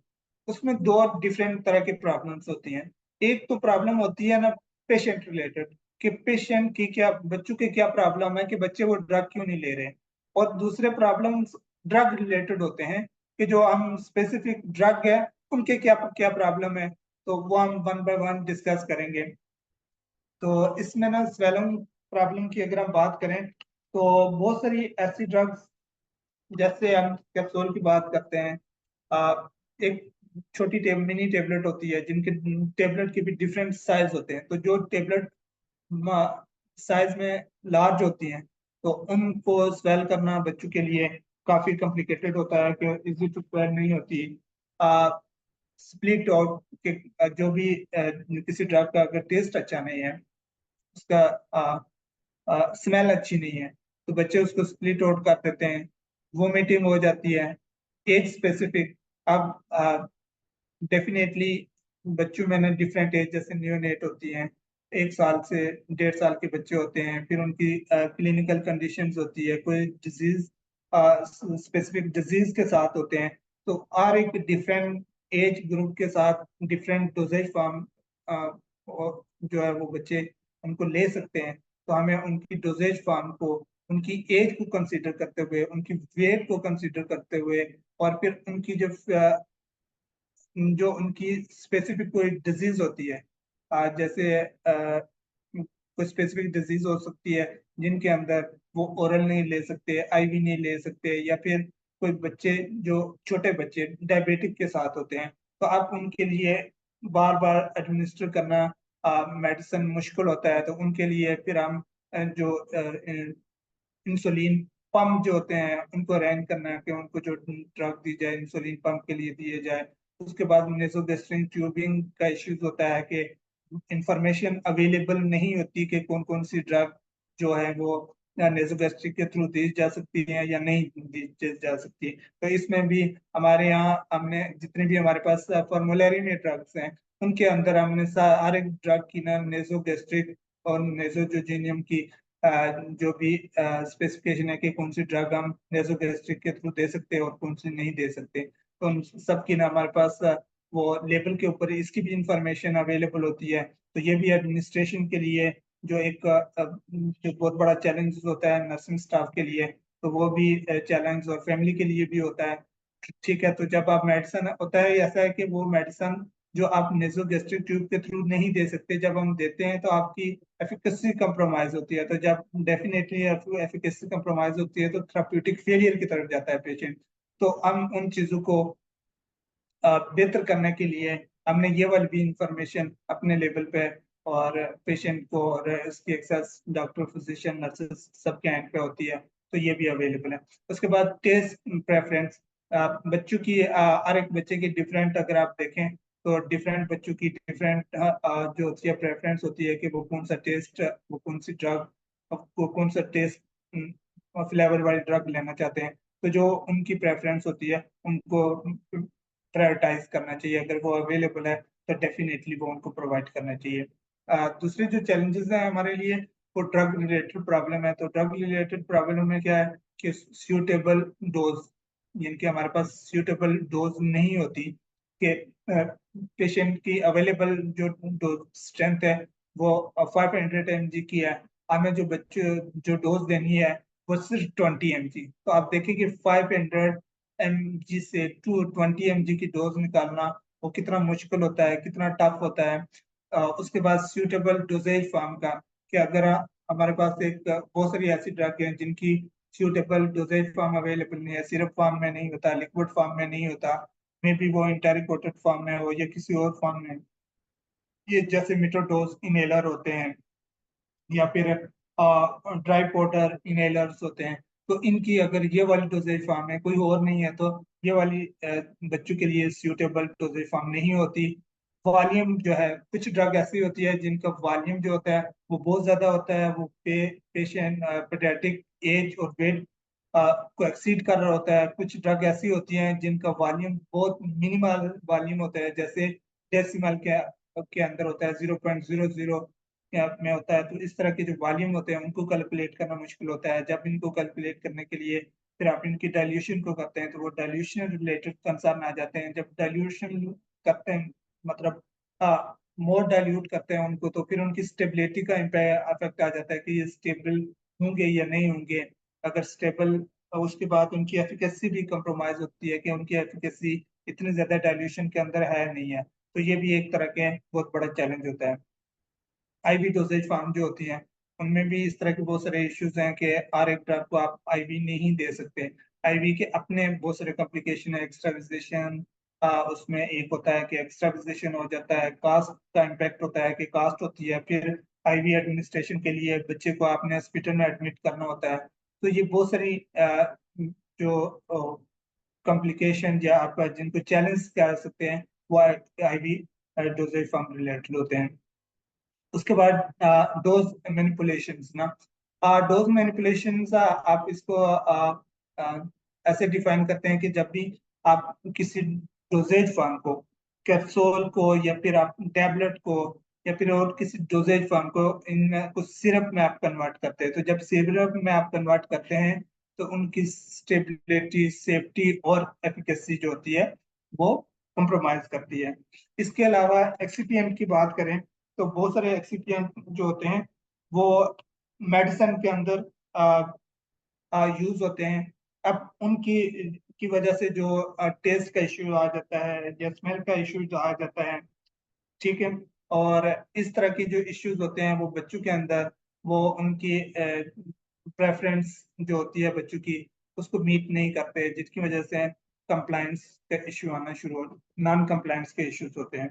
उसमें दो डिफरेंट तरह की प्रॉब्लम्स होती हैं। एक तो प्रॉब्लम होती है ना पेशेंट रिलेटेड, कि पेशेंट की क्या, बच्चों के क्या प्रॉब्लम है कि बच्चे वो ड्रग क्यों नहीं ले रहे। और दूसरे प्रॉब्लम्स ड्रग रिलेटेड होते हैं, कि जो हम स्पेसिफिक ड्रग है उनके क्या क्या प्रॉब्लम है। तो वो हम वन बाय वन डिस्कस करेंगे। तो इसमें ना स्वेलिंग प्रॉब्लम की अगर हम बात करें तो बहुत सारी ऐसी ड्रग्स, जैसे हम कैप्सूल की बात करते हैं, एक छोटी मिनी टेबलेट होती है, जिनके टेबलेट के भी डिफरेंट साइज होते हैं। तो जो टेबलेट साइज में लार्ज होती हैं तो उनको स्वेल करना बच्चों के लिए काफी कॉम्प्लिकेटेड होता है, कि इजी टू स्वेल नहीं होती। स्प्लिट आउट के जो भी किसी ड्रग का अगर टेस्ट अच्छा नहीं है, उसका स्मेल अच्छी नहीं है, तो बच्चे उसको स्प्लिट आउट कर देते हैं, वोमिटिंग हो जाती है। एज स्पेसिफिक, अब डेफिनेटली बच्चों में ना डिफरेंट एज, जैसे न्यूनेट होती हैं, 1 साल से 1.5 साल के बच्चे होते हैं, फिर उनकी क्लिनिकल कंडीशंस होती है, कोई डिजीज स्पेसिफिक डिजीज के साथ होते हैं। तो हर एक डिफरेंट एज ग्रुप के साथ डिफरेंट डोजेज फॉर्म जो है वो बच्चे उनको ले सकते हैं। तो हमें उनकी डोजेज फॉर्म को, उनकी एज को कंसीडर करते हुए, उनकी वेट को कंसीडर करते हुए, और फिर उनकी जो उनकी स्पेसिफिक कोई डिजीज होती है, जैसे कोई स्पेसिफिक डिजीज हो सकती है जिनके अंदर वो ओरल नहीं ले सकते, आईवी नहीं ले सकते, या फिर कोई बच्चे जो छोटे बच्चे डायबिटिक के साथ होते हैं, तो आप उनके लिए बार बार एडमिनिस्टर करना मेडिसिन मुश्किल होता है। तो उनके लिए फिर हम जो इंसुलिन पंप जो होते हैं उनको अरेंज करना है, कि उनको जो ड्रग दी जाए इंसुलिन पंप के लिए दिए जाए। उसके बाद नेसोगेस्ट्रिन ट्यूबिंग का इश्यूज होता है, कि इंफॉर्मेशन अवेलेबल नहीं होती कि कौन कौन सी ड्रग जो है वो नेसोगेस्ट्रिक के थ्रू दी जा सकती है या नहीं दी जा सकती। तो इसमें भी हमारे यहाँ हमने जितने भी हमारे पास फॉर्मुलरी में ड्रग्स हैं, उनके अंदर हमने हर एक ड्रग की ना नेसोगेस्ट्रिक और नेसोजोजेनियम की जो भी स्पेसिफिकेशन है कि कौन सी ड्रग हम नेसोगेस्ट्रिक के थ्रू दे सकते हैं और कौन सी नहीं दे सकते। तो उन सब की ना हमारे पास वो लेबल के ऊपर इसकी भी इंफॉर्मेशन अवेलेबल होती है। तो ये भी एडमिनिस्ट्रेशन के लिए जो एक जो बहुत बड़ा चैलेंज होता है नर्सिंग स्टाफ के लिए, तो वो भी चैलेंज और फैमिली के लिए भी होता है। ठीक है। तो जब आप मेडिसिन होता है, ऐसा है कि वो मेडिसिन जो आप नेसोगेस्ट्रिक ट्यूब के थ्रू नहीं दे सकते, जब हम देते हैं तो आपकी एफिकेसी कंप्रोमाइज होती है। तो जब डेफिनेटली एफिकेसी कंप्रोमाइज होती है तो थेराप्यूटिक फेलियर की तरफ जाता है पेशेंट। तो हम उन चीजों को बेहतर करने के लिए हमने ये वाली भी इंफॉर्मेशन अपने लेवल पे और पेशेंट को और इसकी एक्सेस डॉक्टर फिजिशियन नर्सेस सबके एंड पे होती है, तो ये भी अवेलेबल है। उसके बाद टेस्ट प्रेफरेंस, बच्चों की हर एक बच्चे की डिफरेंट, अगर आप देखें तो डिफरेंट बच्चों की डिफरेंट जो होती है प्रेफरेंस होती है, कि वो कौन सा टेस्ट, वो कौन सी ड्रग, वो कौन सा टेस्ट फ्लेवर वाली ड्रग लेना चाहते हैं। तो जो उनकी प्रेफरेंस होती है उनको प्रायोरिटाइज करना चाहिए। अगर वो अवेलेबल है तो डेफिनेटली वो उनको प्रोवाइड करना चाहिए। दूसरे जो चैलेंजेस हैं हमारे लिए, वो ड्रग रिलेटेड प्रॉब्लम है। तो ड्रग रिलेटेड प्रॉब्लम में क्या है कि सूटेबल डोज, यानी कि हमारे पास सूटेबल डोज नहीं होती, कि पेशेंट की अवेलेबल जो डोज स्ट्रेंथ है वो 500 mg की है, हमें जो बच्चे जो डोज देनी है वो सिर्फ 20 mg। तो आप देखिए कि 500 mg से 220 mg की डोज निकालना वो कितना मुश्किल होता है, कितना टफ होता है। उसके बाद सूटेबल डोजेज फॉर्म का, कि अगर हमारे पास एक बहुत सारी ऐसी ड्रग हैं जिनकी सूटेबल डोजेज फॉर्म अवेलेबल नहीं है, सिरप फॉर्म में नहीं होता, लिक्विड फॉर्म में नहीं होता, मे बी वो इंटेरिकोटेड फॉर्म में हो या किसी और फॉर्म में। ये जैसे मिट्रोडोज इनहेलर होते हैं या फिर ड्राई पाउडर इनहेलर्स होते हैं, तो इनकी अगर ये वाली डोजेज फॉर्म है, कोई और नहीं है, तो ये वाली बच्चों के लिए सूटेबल डोजेज फॉर्म नहीं होती। वॉल्यूम जो है, कुछ ड्रग ऐसी होती है जिनका वॉल्यूम जो होता है वो बहुत ज्यादा होता है, वो पेशेंट पेडियाट्रिक एज और वेट को एक्सीड कर रहा होता है। कुछ ड्रग ऐसी होती हैं जिनका वॉल्यूम बहुत मिनिमल वॉल्यूम होता है, जैसे डेसिमल के अंदर होता है, 0.00 में होता है। तो इस तरह के जो वॉल्यूम होते हैं उनको कैलकुलेट करना मुश्किल होता है। जब इनको कैलकुलेट करने के लिए फिर आप इनकी डाइल्यूशन को करते हैं तो वो डाइल्यूशन रिलेटेड कंसर्न आ जाते हैं। जब डाइल्यूशन करते हैं, मतलब मोर डाइल्यूट करते हैं उनको, तो फिर उनकी स्टेबिलिटी का इफेक्ट आ जाता है कि ये स्टेबल होंगे या नहीं होंगे। अगर स्टेबल, उसके बाद उनकी एफिकेसी भी कंप्रोमाइज होती है कि उनकी एफिकेसी इतनी ज्यादा डाइल्यूशन के अंदर है नहीं है। तो ये भी एक तरह के बहुत बड़ा चैलेंज होता है। आईवी डोजेज फार्म जो होती हैं उनमें भी इस तरह के बहुत सारे इश्यूज हैं कि हर एक ड्रग को आप आईवी नहीं दे सकते। आईवी के अपने बहुत सारे कॉम्प्लिकेशन है, एक्स्ट्राविजेशन, उसमें एक होता है कि एक्स्ट्राविजेशन हो जाता है, कास्ट का इम्पैक्ट होता है कि कास्ट होती है, फिर आईवी एडमिनिस्ट्रेशन के लिए बच्चे को आपने हॉस्पिटल में एडमिट करना होता है। तो ये बहुत सारी जो कॉम्प्लिकेशन या आप जिनको चैलेंज कह सकते हैं वो आईवी डोजेज फार्म रिलेटेड होते हैं। उसके बाद डोज मैनिपुलेशंस ना, डोज मैनिपुलेशंस आप इसको ऐसे डिफाइन करते हैं कि जब भी आप किसी डोजेज फॉर्म को, कैप्सूल को या फिर आप टैबलेट को या फिर और किसी डोजेज फॉर्म को इनमें कुछ सिरप में आप कन्वर्ट करते हैं, तो जब सिरप में आप कन्वर्ट करते हैं तो उनकी स्टेबिलिटी, सेफ्टी और एफिकेसी जो होती है वो कंप्रोमाइज करती है। इसके अलावा एक्सीपीएंट की बात करें तो बहुत सारे एक्सीपिएंट जो होते हैं वो मेडिसिन के अंदर यूज होते हैं। अब उनकी की वजह से जो टेस्ट का इश्यू आ जाता है या स्मेल का इश्यू जो आ जाता है, ठीक है। और इस तरह की जो इश्यूज होते हैं वो बच्चों के अंदर, वो उनकी प्रेफरेंस जो होती है बच्चों की उसको मीट नहीं करते, जिसकी वजह से कंप्लायंस का इश्यू आना शुरू हो, नॉन कंप्लायंस के इश्यूज होते हैं।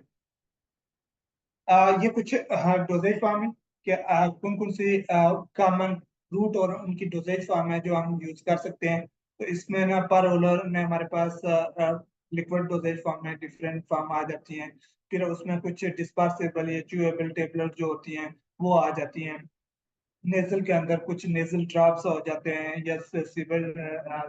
ये कुछ डोजेज फॉर्म है कि कौन कौन से कॉमन रूट और उनकी डोजेज फॉर्म है जो हम यूज कर सकते हैं। तो इसमें ना पर ओलर में हमारे पास लिक्विड डोजेज फॉर्म में डिफरेंट फॉर्म आ जाती हैं। फिर उसमें कुछ डिस्पर्सेबल या च्यूएबल टेबलेट जो होती हैं वो आ जाती हैं। नेजल के अंदर कुछ नेजल ड्रॉप्स हो जाते हैं या सिविल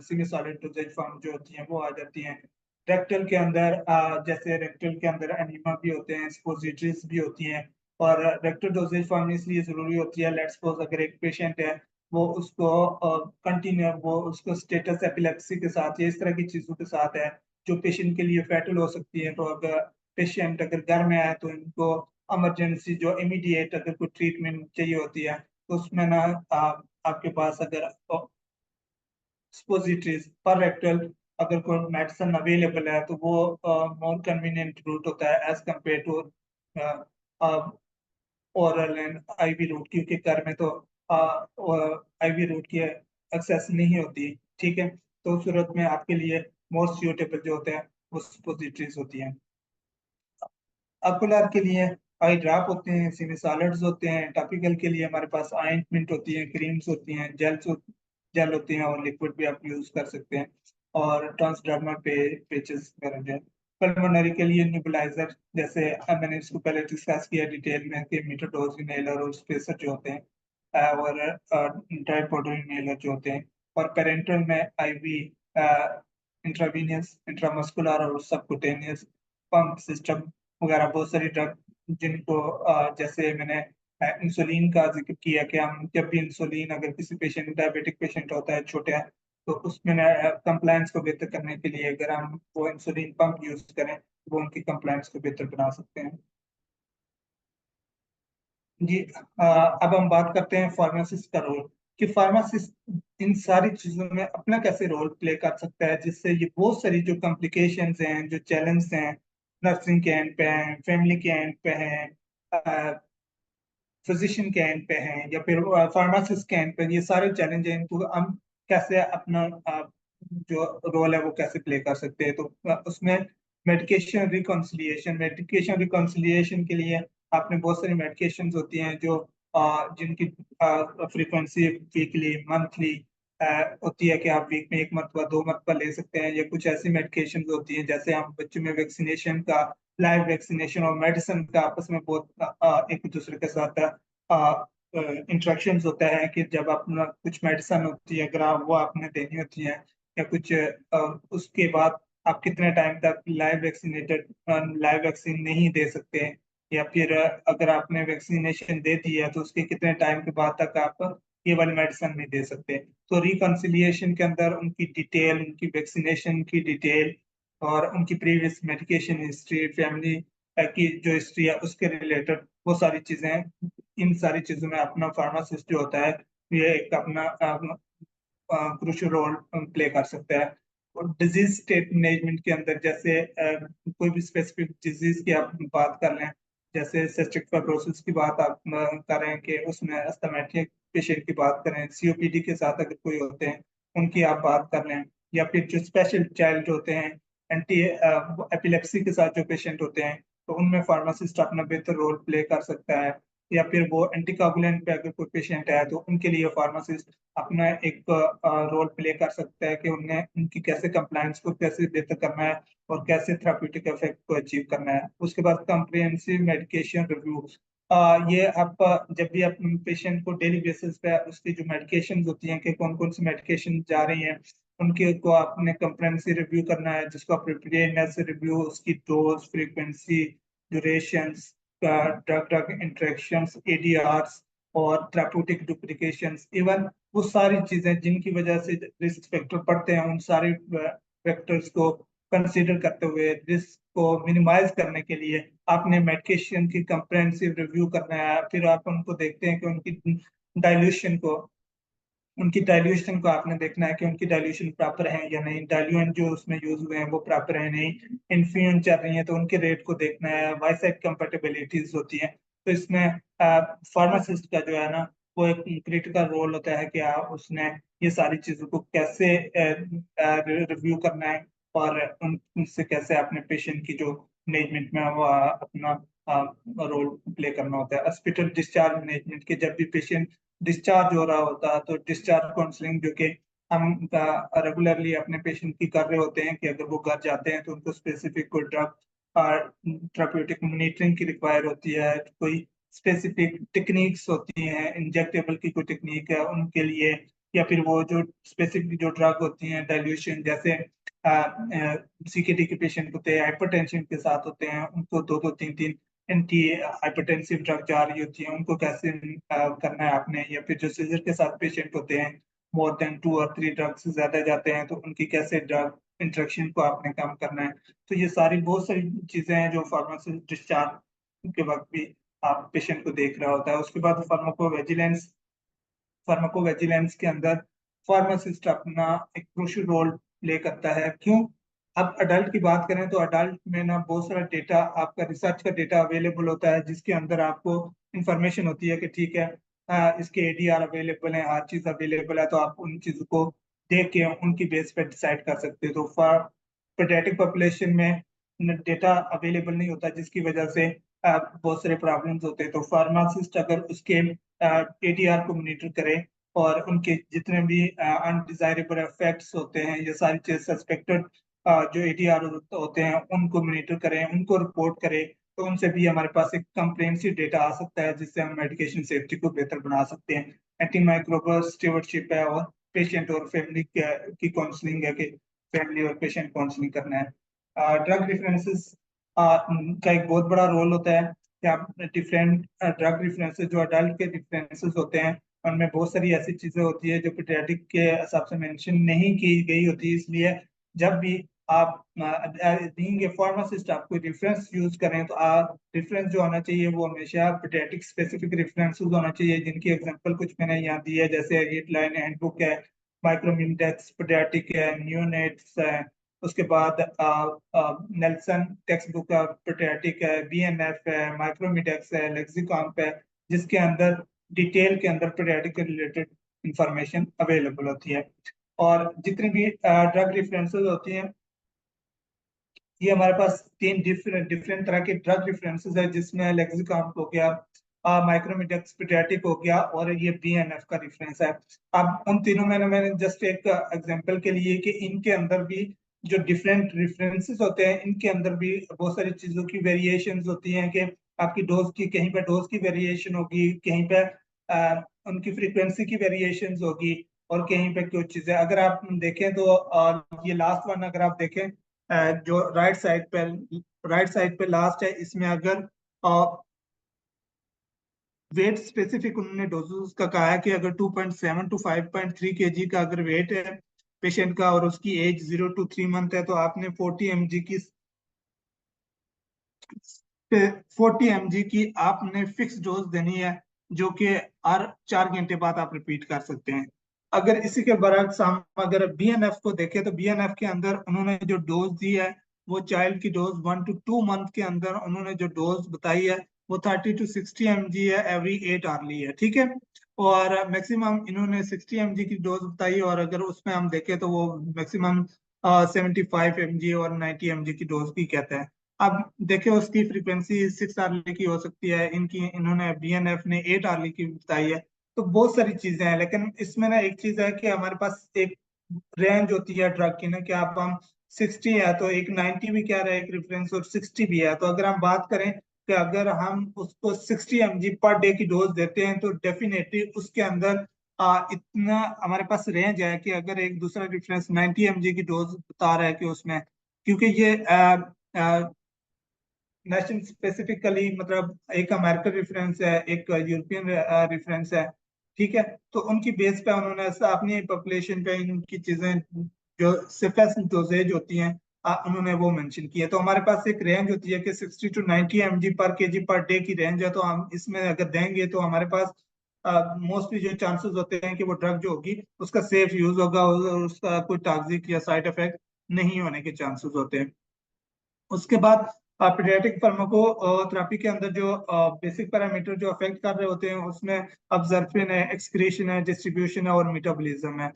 सेमी सॉलिड डोजेज फॉर्म जो होती हैं वो आ जाती हैं। रेक्टल के अंदर जैसे रेक्टल के अंदर एनीमा भी होते हैं, स्पोजिटरीज भी होती हैं। और रेक्टल डोजेज फॉर्म इसलिए जरूरी होती है, लेट्स सपोज अगर एक पेशेंट है वो उसको कंटिन्यू वो उसको स्टेटस एपिलेप्सी के साथ या इस तरह की चीजों के साथ है जो पेशेंट के लिए फैटल हो सकती है, तो अगर पेशेंट अगर घर में आए तो इनको इमरजेंसी जो इमीडिएट अगर कोई ट्रीटमेंट चाहिए होती है, तो उसमें ना आपके पास अगर सपोजिटरीज पर रेक्टल अगर कोई मेडिसिन अवेलेबल है तो वो मोर कन्वीनियंट रूट होता है as compare to oral and IV route, क्योंकि घर में तो आईवी रूट की एक्सेस नहीं होती, ठीक है। तो उस सूरत में आपके लिए मोस्ट सूटेबल जो होते हैं वो सपोजिटरीज होती हैं। अकुलर के लिए आई ड्रॉप होते हैं, सिमी सॉलिड्स होते हैं। टॉपिकल के लिए हमारे पास ऑइंटमेंट होती है, क्रीम्स होती हैं, जेल होती हैं, और लिक्विड भी आप यूज कर सकते हैं। और ट्रांसडर्मल पेचेस वगैरह जो है। पल्मोनरी के लिए निबुलाइजर, जैसे मैंने इसको पहले डिस्कस किया डिटेल में कि मीटरडोज इनहेलर और स्पेसर जो होते हैं, और ड्राई पाउडर इनहेलर जो होते हैं। और पेरेंटल में आईवी, इंट्रावीनियस, इंट्रामस्कुलर और सबकुटेनियस पंप सिस्टम वगैरह बहुत सारी ड्रग जिनको जैसे मैंने इंसुलिन का जिक्र किया कि हम जब भी इंसुलिन अगर किसी पेशेंट डायबिटिक पेशेंट होता है छोटे है, तो उसमें कंप्लायंस को बेहतर करने के लिए अगर हम वो इंसुलिन पंप यूज करें वो उनकी कंप्लायंस को बेहतर बना सकते हैं। जी, अब हम बात करते हैं फार्मासिस्ट का रोल, कि फार्मासिस्ट इन सारी चीजों में अपना कैसे रोल प्ले कर सकता है, जिससे ये बहुत सारी जो कॉम्प्लिकेशंस हैं, जो चैलेंज हैं, नर्सिंग के एंड पे हैं, फैमिली के एंड पे हैं, फिजिशियन के एंड पे हैं या फिर फार्मासिस्ट के एंड पे, ये सारे चैलेंज हैं, इनको हम कैसे अपना जो रोल है वो कैसे प्ले कर सकते हैं। तो उसमें मेडिकेशन रिकॉन्सिलिएशन के लिए आपने बहुत सारी मेडिकेशंस होती हैं जो जिनकी फ्रीक्वेंसी वीकली मंथली होती है कि आप वीक में 1 मरतबा 2 मरतबा ले सकते हैं। या कुछ ऐसी मेडिकेशंस होती हैं जैसे हम बच्चों में वैक्सीनेशन का, लाइव वैक्सीनेशन और मेडिसिन का आपस में बहुत एक दूसरे के साथ इंटरेक्शंस होता है कि जब अपना कुछ मेडिसिन होती है अगर आप वो आपने देनी होती है या कुछ उसके बाद आप कितने टाइम तक लाइव वैक्सीन नहीं दे सकते, या फिर अगर आपने वैक्सीनेशन दे दी है तो उसके कितने टाइम के बाद तक आप ये वाली मेडिसिन नहीं दे सकते। तो रिकॉन्सिलिएशन के अंदर उनकी डिटेल, उनकी वैक्सीनेशन की डिटेल और उनकी प्रीवियस मेडिकेशन हिस्ट्री, फैमिली की जो हिस्ट्री है उसके रिलेटेड वो सारी चीजें, इन सारी चीजों में अपना फार्मासिस्ट जो होता है ये एक अपना क्रूशियल रोल प्ले कर सकता है। और डिजीज स्टेट मैनेजमेंट के अंदर जैसे कोई भी स्पेसिफिक डिजीज की आप बात कर लें, जैसे सिस्टिक फाइब्रोसिस की बात आप करें कि उसमें अस्थमैटिक पेशेंट की बात करें, सीओपीडी के साथ अगर कोई होते हैं उनकी आप बात कर लें, या फिर जो स्पेशल चाइल्ड होते हैं एंटी एपिलेप्सी के साथ जो पेशेंट होते हैं तो उनमें फार्मासिस्ट अपना बेहतर रोल प्ले कर सकता है। या फिर वो एंटीकोगुलेंट पे अगर कोई पेशेंट है तो उनके लिए फार्मासिस्ट अपना एक रोल प्ले कर सकता है कि उन्हें उनकी कैसे कंप्लायंस को कैसे बेहतर करना है और कैसे थेराप्यूटिक इफेक्ट को अचीव करना है। उसके बाद कॉम्प्रिहेंसिव मेडिकेशन रिव्यू, ये आप जब भी आप पेशेंट को डेली बेसिस पे उसकी जो मेडिकेशन होती हैं कि कौन कौन सी मेडिकेशन जा रही हैं उनके को आपने कॉम्प्रिहेंसिव रिव्यू करना है, जिसको आप प्रिपेयर्डनेस रिव्यू, उसकी dose, frequency, durations, drug drug interactions, ADRs और थेराप्यूटिक डुप्लीकेशंस, इवन वो सारी चीजें जिनकी वजह से रिस्क फैक्टर बढ़ते हैं उन सारे फैक्टर्स को कंसीडर करते हुए रिस्क को मिनिमाइज करने के लिए आपने मेडिकेशन की कंप्रेहेंसिव रिव्यू करना है। फिर आप उनको देखते हैं कि डाइल्यूशन को उनकी डाइल्यूशन को आपने देखना है कि उनकी डाइल्यूशन प्रॉपर है या नहीं, डाइल्यूएंट जो उसमें यूज हुए हैं वो प्रॉपर है नहीं, इन्फ्लुएंस चल रही है तो उनके रेट को देखना है, वाइसाइड कंपेटेबिलिटीज होती है। तो इसमें फार्मासिस्ट का जो है ना वो एक क्रिटिकल रोल होता है कि आप उसने ये सारी चीजों को कैसे रिव्यू करना है और उनसे कैसे अपने पेशेंट की जो मैनेजमेंट में वो अपना रोल प्ले करना होता है। हॉस्पिटल डिस्चार्ज मैनेजमेंट के जब भी पेशेंट डिस्चार्ज हो रहा होता है तो डिस्चार्ज काउंसलिंग जो कि हम रेगुलरली अपने पेशेंट की कर रहे होते हैं कि अगर वो घर जाते हैं तो उनको स्पेसिफिक कोई ड्रग थेराप्यूटिक मॉनिटरिंग की रिक्वायर होती है, कोई स्पेसिफिक टेक्निक्स होती हैं, इंजेक्टेबल की कोई टेक्निक है उनके लिए, या फिर वो जो स्पेसिफिक जो ड्रग होती हैं डाइल्यूशन, जैसे सीकेडी के पेशेंट होते हैं हाइपरटेंशन के साथ होते हैं उनको 2-2 3-3 एंटी हाइपरटेंसिव ड्रग जा रही होती है उनको कैसे करना है आपने, या फिर जो सीजर के साथ पेशेंट होते हैं मोर देन 2 और 3 ड्रग से ज्यादा जाते हैं तो उनकी कैसे ड्रग इंटरेक्शन को आपने कम करना है। तो ये सारी बहुत सारी चीजें हैं जो फार्मासिस्ट डिस्चार्ज के वक्त भी आप पेशेंट को देख रहा होता है। उसके बाद फार्माकोविजिलेंस के अंदर फार्मासिस्ट अपना एक क्रूशियल रोल प्ले करता है। क्यों? अब अडल्ट की बात करें तो अडल्ट में ना बहुत सारा डेटा, आपका रिसर्च का डेटा अवेलेबल होता है जिसके अंदर आपको इंफॉर्मेशन होती है कि ठीक है इसके एडीआर अवेलेबल है, हर चीज अवेलेबल है, तो आप उन चीजों को देख के उनकी बेस पे डिसाइड कर सकते हो। तो फॉर पेडियाट्रिक पॉपुलेशन में डेटा अवेलेबल नहीं होता जिसकी वजह से बहुत सारे प्रॉब्लम्स होते हैं। तो फार्मासिस्ट अगर उसके एडीआर को मॉनिटर करे और उनके जितने भी अनडिजायरेबल इफेक्ट्स होते हैं, ये सारी चीज सस्पेक्टेड जो एडीआर होते हैं उनको मॉनिटर करें, उनको रिपोर्ट करें, तो उनसे भी हमारे पास एक कंप्रेहेंसिव डेटा आ सकता है जिससे हम मेडिकेशन सेफ्टी को बेहतर बना सकते हैं। एंटी माइक्रोबियल स्टीवर्डशिप है और पेशेंट और फैमिली की काउंसलिंग है कि फैमिली और पेशेंट काउंसलिंग करना है। ड्रग रेफरेंसेस का एक बहुत बड़ा रोल होता है कि आप डिफरेंट ड्रग रेफरेंसेस जो अडल्ट के रेफरेंसेस होते हैं उनमें बहुत सारी ऐसी चीजें होती है जो पीडियाट्रिक के हिसाब से मेंशन नहीं की गई होती, इसलिए जब भी आप बीइंग ए फार्मासिस्ट आप कोई रेफरेंस यूज करें तो आप रेफरेंस जो होना चाहिए वो हमेशा पीडियाट्रिक स्पेसिफिक रेफरेंसेस होना चाहिए, जिनकी एग्जांपल कुछ मैंने यहाँ दी है जैसे हेडलाइन हैंडबुक है, माइक्रोमिडेक्स पीडियाट्रिक है, नियोनेट्स है, उसके बाद नेल्सन टेक्स्ट बुक पीडियाट्रिक है, बीएमएफ है, माइक्रोमिडेक्स है, लेक्सिकॉम्प है, जिसके अंदर डिटेल के अंदर पीडियाट्रिक के रिलेटेड इंफॉर्मेशन अवेलेबल होती है। और जितनी भी ड्रग रेफरेंसेस होती हैं, ये हमारे पास 3 डिफरेंट डिफरेंट तरह के ड्रग रेफरेंसेस है, जिसमें लेक्सिकॉन हो गया, माइक्रोमिडेक्स पीडियाट्रिक हो गया, और ये बीएनएफ का रेफरेंस है। अब उन तीनों में मैंने जस्ट एक एग्जांपल के लिए कि इनके अंदर भी जो डिफरेंट रेफरेंसेस होते हैं, इनके अंदर भी बहुत सारी चीजों की वेरिएशंस होती हैं कि आपकी डोज की, कहीं पे डोज की वेरिएशन होगी, कहीं पे उनकी फ्रीक्वेंसी की वेरिएशंस होगी, और कहीं पे कुछ चीजें अगर आप देखें तो ये लास्ट वन अगर आप देखें, जो राइट साइड पे लास्ट है, इसमें अगर वेट स्पेसिफिक उन्होंने डोजेस का कहा है कि अगर 2.7 टू 5.3 केजी का अगर वेट है पेशेंट का, और उसकी एज 0 to 3 मंथ है, तो आपने 40 mg की आपने फिक्स डोज देनी है, जो कि हर 4 घंटे बाद आप रिपीट कर सकते हैं। अगर इसी के बरक्स हम अगर बीएनएफ को देखें, तो बीएनएफ के अंदर उन्होंने जो डोज दी है, वो चाइल्ड की डोज 1 to 2 मंथ के अंदर उन्होंने जो डोज बताई है, वो 30 to 60 mg है एवरी 8 आवर्ली है, ठीक है। और मैक्सिमम इन्होंने 60 mg की डोज बताई है, और अगर उसमें हम देखें तो वो मैक्सिमम 75 mg और 90 mg की डोज की कहते हैं। अब देखिए उसकी फ्रीक्वेंसी 6 आवर्ली की हो सकती है, इनकी इन्होंने बीएनएफ ने 8 आवर्ली की बताई है। तो बहुत सारी चीजें हैं, लेकिन इसमें ना एक चीज है कि हमारे पास एक रेंज होती है ड्रग की ना, कि आप हम 60 है तो एक 90 भी क्या रहा है एक रेफरेंस, और 60 भी है। तो अगर हम बात करें कि अगर हम उसको 60 mg पर डे की डोज देते हैं, तो डेफिनेटली उसके अंदर इतना हमारे पास रेंज है कि अगर एक दूसरा रेफरेंस 90 mg की डोज बता रहा है कि उसमें, क्योंकि ये नेशन स्पेसिफिकली मतलब एक अमेरिकन रेफरेंस है, एक यूरोपियन रेफरेंस है, ठीक है। तो उनकी बेस पे उन्होंने ऐसा अपनी पॉपुलेशन पे इनकी चीजें जो सेफेस्ट डोजेज होती हैं, उन्होंने वो मेंशन किया। तो हमारे पास एक रेंज होती है कि 60 to 90 mg पर केजी पर डे की रेंज है। तो हम इसमें अगर देंगे तो हमारे पास मोस्टली जो चांसेस होते हैं कि वो ड्रग जो होगी उसका सेफ यूज होगा, और उसका कोई टॉक्सिक या साइड इफेक्ट नहीं होने के चांसेस होते हैं। उसके बाद पीडियाट्रिक फार्माकोथेरेपी के अंदर जो बेसिक पैरामीटर जो अफेक्ट कर रहे होते हैं, उसमें अब्जॉर्प्शन है, एक्सक्रीशन है, डिस्ट्रीब्यूशन है, और मेटाबॉलिज्म है।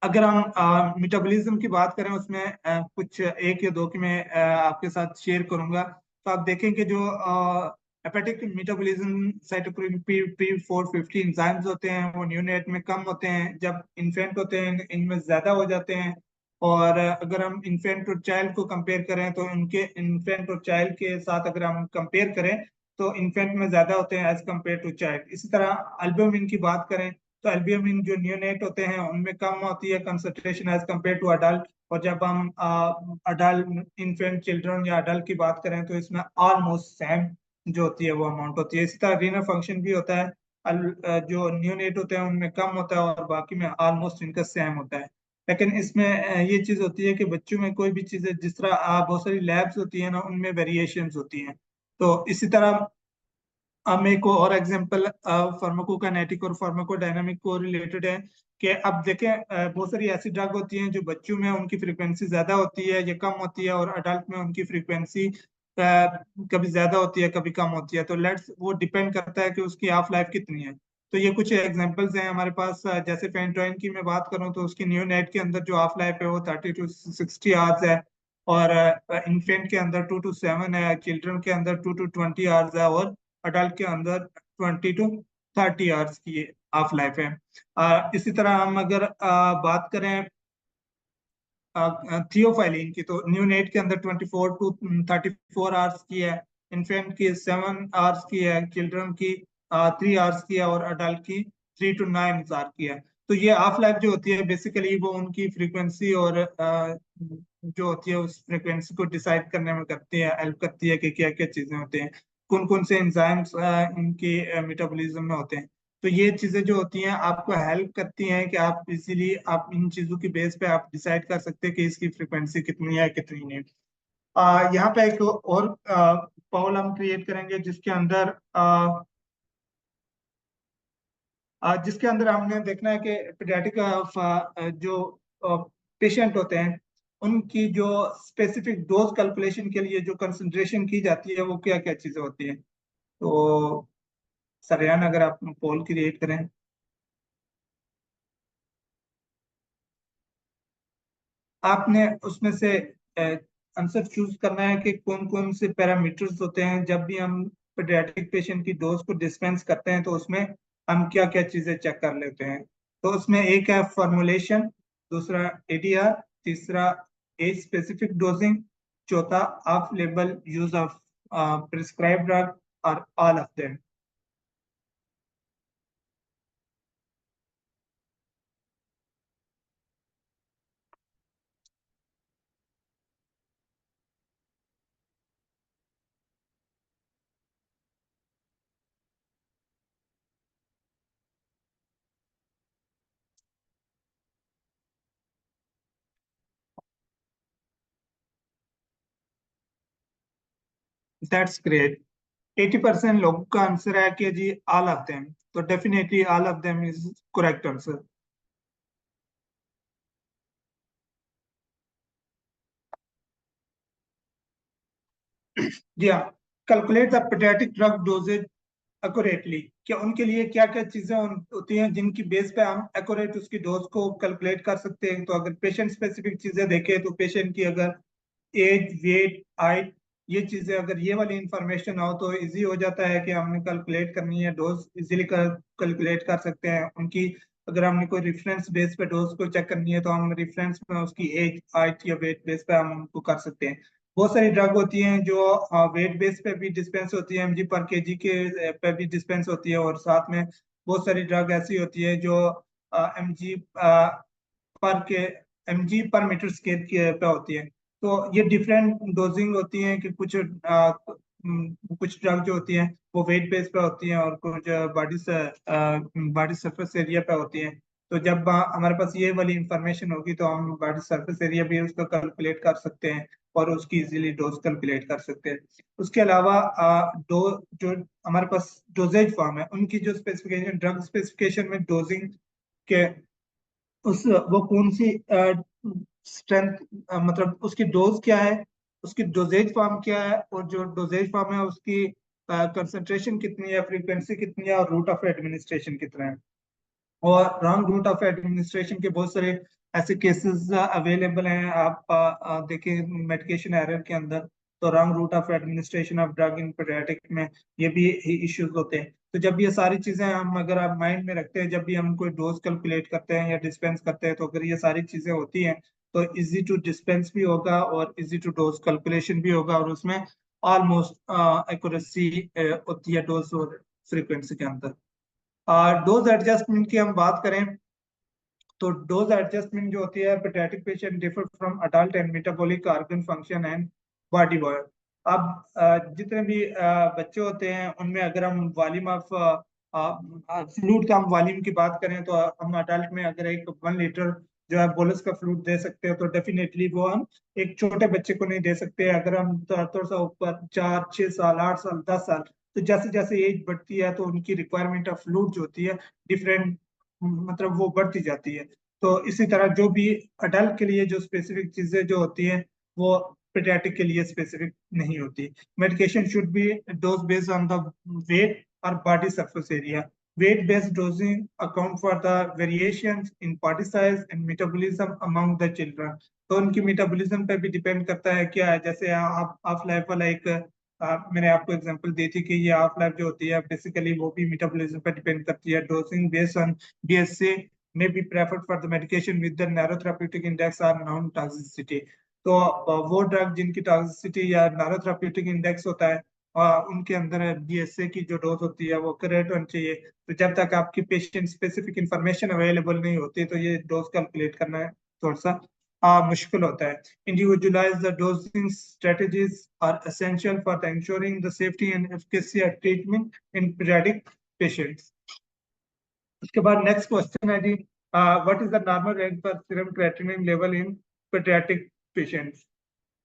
अगर हम मेटाबॉलिज्म की बात करें, उसमें कुछ एक या दो की मैं आपके साथ शेयर करूंगा। तो आप देखें कि जो hepatic metabolism cytochrome P450 enzymes होते हैं, वो न्यूनेट में कम होते हैं, जब इन्फेंट होते हैं इनमें ज्यादा हो जाते हैं। और अगर हम इन्फेंट और चाइल्ड को कंपेयर करें, तो इनके इन्फेंट और चाइल्ड के साथ अगर हम कंपेयर करें, तो इन्फेंट में ज्यादा होते हैं एज कम्पेयर टू चाइल्ड। इसी तरह अल्बुमिन की बात करें, तो एल्ब्यूमिन जो नियोनेट होते हैं उनमें कम होती है concentration as compare to adult. और जब हम अडल्ट इन्फेंट चिल्ड्रन या अडल्ट की बात करें, तो इसमें ऑलमोस्ट सेम जो होती है वो अमाउंट होती है। इसी तरह रीनल फंक्शन भी होता है, जो नियोनेट होते हैं उनमें कम होता है, और बाकी में ऑलमोस्ट इनका सेम होता है। लेकिन इसमें ये चीज होती है कि बच्चों में कोई भी चीजें, जिस तरह बहुत सारी लैब्स होती है ना, उनमें वेरिएशंस होती हैं। तो इसी तरह हम एक और एग्जांपल फार्माकोकाइनेटिक और फार्माकोडायनामिक को रिलेटेड है, कि अब देखें बहुत सारी ऐसी ड्रग होती हैं जो बच्चों में उनकी फ्रीक्वेंसी ज्यादा होती है या कम होती है, और अडल्ट में उनकी फ्रीक्वेंसी कभी ज्यादा होती है कभी कम होती है। तो लेट्स वो डिपेंड करता है कि उसकी हाफ लाइफ कितनी है। तो ये कुछ एग्जांपल्स हैं हमारे पास, जैसे फेंटोइन की मैं बात करूं, तो उसकी न्यूनेट के अंदर जो हाफ लाइफ है वो 30 to 60 आवर्स है, और इन्फेंट के अंदर 2 to 7 है, चिल्ड्रन के अंदर 2 to 20 आवर्स है, और अडल्ट के अंदर 20 to 30 आवर्स की हाफ लाइफ है। इसी तरह हम अगर बात करें थियोफाइलिन की, तो न्यूनेट के अंदर 24 to 34 आवर्स की है, इन्फेंट की 7 आवर्स की है, चिल्ड्रन की 3 आवर्स की है, और अडल्ट की 3 to 9 आवर्स की है। तो ये हाफ लाइफ जो होती है बेसिकली वो उनकी फ्रीक्वेंसी और जो होती है उस फ्रीक्वेंसी को डिसाइड करने में करती है, हेल्प करती है कि क्या क्या चीजें होते हैं, कौन कौन से एंजाइम्स इनके मेटाबॉलिज्म में होते हैं। तो ये चीजें जो होती हैं आपको हेल्प करती हैं कि आप इजीली आप इन चीजों की बेस पे आप डिसाइड कर सकते हैं कि इसकी फ्रीक्वेंसी कितनी है कितनी नहीं। यहाँ पे एक और पॉल हम क्रिएट करेंगे, जिसके अंदर हमने देखना है कि पीडियाट्रिक जो पेशेंट होते हैं उनकी जो स्पेसिफिक डोज कैलकुलेशन के लिए जो कंसंट्रेशन की जाती है वो क्या क्या चीजें होती हैं। तो सरयान अगर आप पोल क्रिएट करें। आपने उसमें से आंसर चूज करना है कि कौन कौन से पैरामीटर्स होते हैं जब भी हम पेडियाट्रिक पेशेंट की डोज को डिस्पेंस करते हैं, तो उसमें हम क्या क्या चीजें चेक कर लेते हैं। तो उसमें एक है फॉर्मुलेशन, दूसरा एडीआर, तीसरा एज स्पेसिफिक डोजिंग, चौथा off label use of prescribe drug और all of them. That's great. 80% लोगों का आंसर है कि जी ऑल ऑफ देम, तो definitely all of them is correct answer. जी हाँ। Calculate the paediatric drug doses accurately, क्या उनके लिए क्या क्या चीजें होती हैं जिनकी बेस पे हम एक्यूरेट उसकी डोज को कैलकुलेट कर सकते हैं। तो अगर पेशेंट स्पेसिफिक चीजें देखें, तो पेशेंट की अगर एज, वेट, हाइट, ये चीजें अगर ये वाली इंफॉर्मेशन हो तो इजी हो जाता है कि हमने कैलकुलेट करनी है डोज, इजीली कैलकुलेट कर सकते हैं उनकी। अगर हमने कोई रेफरेंस बेस पे डोज को चेक करनी है, तो हम रेफरेंस में उसकी एज, हाइट या वेट बेस पे हम उनको कर सकते हैं। बहुत सारी ड्रग होती हैं जो वेट बेस पे भी डिस्पेंस होती है, एमजी पर केजी के पे भी डिस्पेंस होती है, और साथ में बहुत सारी ड्रग ऐसी होती है जो एमजी पर के एमजी पर मीटर स्क्वायर के पे होती है। तो ये डिफरेंट डोजिंग होती है कि कुछ ड्रग जो होती हैं वो वेट बेस पे होती हैं, और कुछ बॉडी सरफेस एरिया पे होती हैं। तो जब हमारे पास ये वाली इंफॉर्मेशन होगी, तो हम बॉडी सरफेस एरिया भी उसका कैलकुलेट कर सकते हैं और उसकी इजीली डोज कैलकुलेट कर सकते हैं। उसके अलावा दो जो हमारे पास डोजेज फॉर्म है, उनकी जो स्पेसिफिकेशन, ड्रग स्पेसिफिकेशन में डोजिंग के उस वो कौन सी स्ट्रेंथ, मतलब उसकी डोज क्या है, उसकी डोजेज फॉर्म क्या है, और जो डोजेज फॉर्म है उसकी कंसंट्रेशन कितनी है, फ्रीक्वेंसी कितनी है, और रूट ऑफ एडमिनिस्ट्रेशन कितना है। और रॉन्ग रूट ऑफ एडमिनिस्ट्रेशन के बहुत सारे ऐसे केसेस अवेलेबल हैं। आप देखिए मेडिकेशन एरर के अंदर, तो wrong route of administration of drug in paediatric में ये भी इश्यूज होते हैं। तो जब ये सारी चीजें हम अगर आप माइंड में रखते हैं, जब भी हम कोई डोज कैलकुलेट करते हैं या डिस्पेंस करते हैं, तो अगर ये सारी चीजें होती हैं, तो इजी टू डिस्पेंस भी होगा और इजी टू डोज कैलकुलेशन भी होगा, और उसमें ऑलमोस्ट एक्यूरेसी होती है डोज और फ्रीक्वेंसी के अंदर। डोज एडजस्टमेंट की हम बात करें, तो डोज एडजस्टमेंट जो होती है, paediatric patient differ from adult and metabolic organ function and body work. अब जितने भी बच्चे होते हैं उनमें अगर हम वॉल्यूम ऑफ फ्लूइड का हम वॉल्यूम की बात करें, तो हम अडल्ट में अगर एक 1 लीटर जो है बोलस का फ्लूइड दे सकते हैं, तो डेफिनेटली वो हम एक छोटे बच्चे को नहीं दे सकते। अगर हम थोड़ा सा ऊपर 4 6 साल, 8 साल, 10 साल, तो जैसे जैसे एज बढ़ती है, तो उनकी रिक्वायरमेंट ऑफ फ्लूइड जो होती है डिफरेंट, मतलब वो बढ़ती जाती है। तो इसी तरह जो भी अडल्ट के लिए जो स्पेसिफिक चीजें जो होती हैं, वो पेडियाट्रिक के लिए स्पेसिफिक नहीं होती। Medication should be dose based on the weight और body surface area. Weight based dosing account for the variations in body size and metabolism among the children. तो उनकी मेटाबॉलिज्म पे भी डिपेंड करता है क्या है। जैसे आप हाफ लाइफ वाला एक मैंने आपको एग्जांपल दी थी कि ये हाफ लाइफ जो होती है बेसिकली वो भी मेटाबॉलिज्म पे डिपेंड करती है। Dosing based on DSA may be preferred for the medication with the narrow therapeutic index or known toxicity। तो वो ड्रग जिनकी टॉक्सिसिटी या नारो थेराप्यूटिक इंडेक्स होता है, उनके अंदर डीएसए की जो डोज होती है वो करेक्ट होनी चाहिए। तो जब तक आपकी पेशेंट स्पेसिफिक इंफॉर्मेशन अवेलेबल नहीं होती, तो ये डोज कैलकुलेट करना थोड़ा सा मुश्किल होता है। Individualise the dosing strategies are essential for the ensuring the safety and efficacy of treatment in pediatric patients। उसके बाद नेक्स्ट क्वेश्चन है जी, what is the normal range for serum creatinine level in pediatric patients.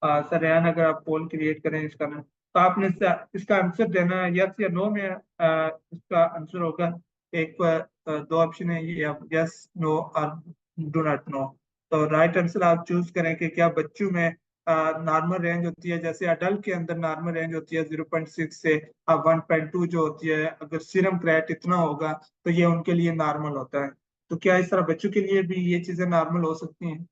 Sir Rehan, अगर आप पोल create करें इसका ना, तो आपने इसका आंसर देना है यस या नो में। इसका आंसर होगा एक दो ऑप्शन है, ये यस, नो और डू नॉट नो। तो राइट आंसर आप चूज करें कि क्या बच्चों में नॉर्मल रेंज होती है, जैसे अडल्ट के अंदर नॉर्मल रेंज होती है 0.6 से 1.2 जो होती है, अगर सीरम क्रेट इतना होगा तो ये उनके लिए नॉर्मल होता है। तो क्या इस तरह बच्चों के लिए भी ये चीजें नॉर्मल हो सकती हैं?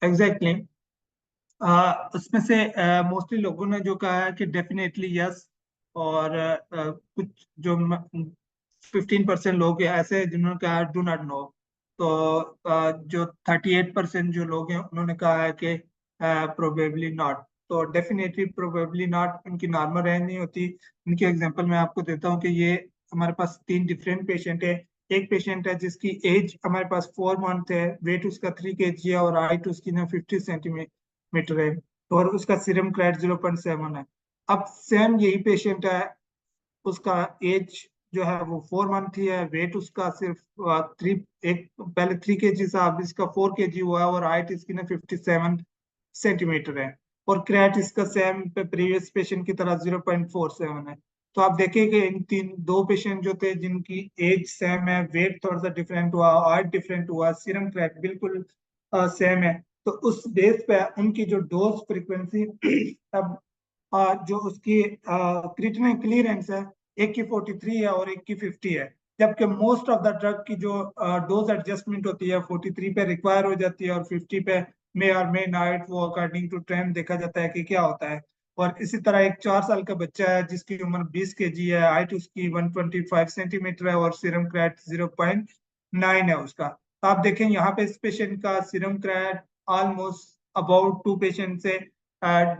एग्जैक्टली उसमें से मोस्टली लोगों ने जो कहा है कि डेफिनेटली यस, और कुछ जो 15% लोग ऐसे हैं जिन्होंने कहा डू नॉट नो। तो जो 38% जो लोग हैं उन्होंने कहा है कि प्रोबेबली नॉट। तो डेफिनेटली प्रोबेबली नॉट उनकी नॉर्मल रेंज नहीं होती। इनकी एग्जांपल मैं आपको देता हूँ कि ये हमारे पास 3 डिफरेंट पेशेंट है। एक पेशेंट है जिसकी एज हमारे पास 4 मंथ है, वेट उसका 3 kg है, और हाइट उसकी ना 50 सेंटीमीटर है, और उसका सीरम क्रेट 0.7 है। अब सेम यही पेशेंट है, उसका एज जो है वो 4 मंथ ही है, वेट उसका सिर्फ थ्री एक पहले 3 kg था, अब इसका 4 kg हुआ है, और हाइट इसकी ना 57 सेंटीमीटर है, और क्रेट इसका सेम प्रीवियस पेशेंट की तरह 0.47 है। तो आप देखें कि इन दो पेशेंट जो थे जिनकी एज सेम है, वेट थोड़ा सा डिफरेंट हुआ, हाइट डिफरेंट हुआ, सीरम क्रेट बिल्कुल सेम है। तो उस बेस पे उनकी जो डोज फ्रीक्वेंसी अब जो उसकी क्रिएटिनिन क्लीयरेंस है, एक की 43 है और एक की 50 है, जबकि मोस्ट ऑफ द ड्रग की जो डोज एडजस्टमेंट होती है 43 पे रिक्वायर हो जाती है, और 50 पे मे और मे नाइट, वो अकॉर्डिंग टू ट्रेंड देखा जाता है कि क्या होता है। और इसी तरह एक 4 साल का बच्चा है जिसकी उम्र 20 kg है, हाइट उसकी 125 सेंटीमीटर है, और सीरम क्रैट 0.9 है उसका। तो आप देखें यहाँ पे इस पेशेंट का serum creat almost about 2 patient से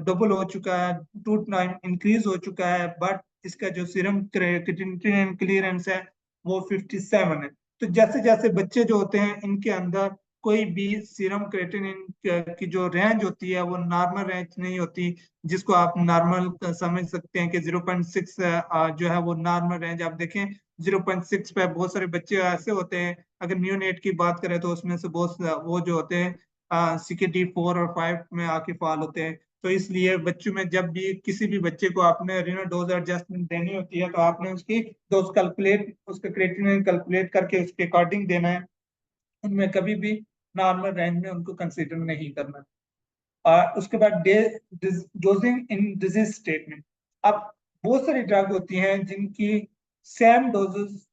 डबल हो चुका है, 2 टाइम इंक्रीज हो चुका है, बट इसका जो सीरम क्रिएटिनिन क्लीयरेंस है वो 57 है। तो जैसे जैसे बच्चे जो होते हैं इनके अंदर कोई भी सीरम क्रिएटिनिन की जो रेंज होती है वो नॉर्मल रेंज नहीं होती, जिसको आप नॉर्मल समझ सकते हैं कि 0.6 जो है वो नॉर्मल रेंज। आप देखें 0.6 पे बहुत सारे बच्चे ऐसे होते हैं, अगर न्यूनेट की बात करें तो उसमें से बहुत वो जो होते हैं CKD 4 और 5 में आके फॉल होते हैं। तो इसलिए बच्चों में जब भी किसी भी बच्चे को आपने रीनल डोज एडजस्टमेंट देनी होती है तो आपने उसकी डोज कैलकुलेट, उसका क्रिएटिनिन कैलकुलेट करके उसके अकॉर्डिंग देना है। उनमें कभी भी नॉर्मल रेंज में उनको कंसीडर नहीं करना। उसके बाद डोजिंग इन डिजीज स्टेट में, अब बहुत सारी ड्रग होती हैं जिनकी सेम डोजेस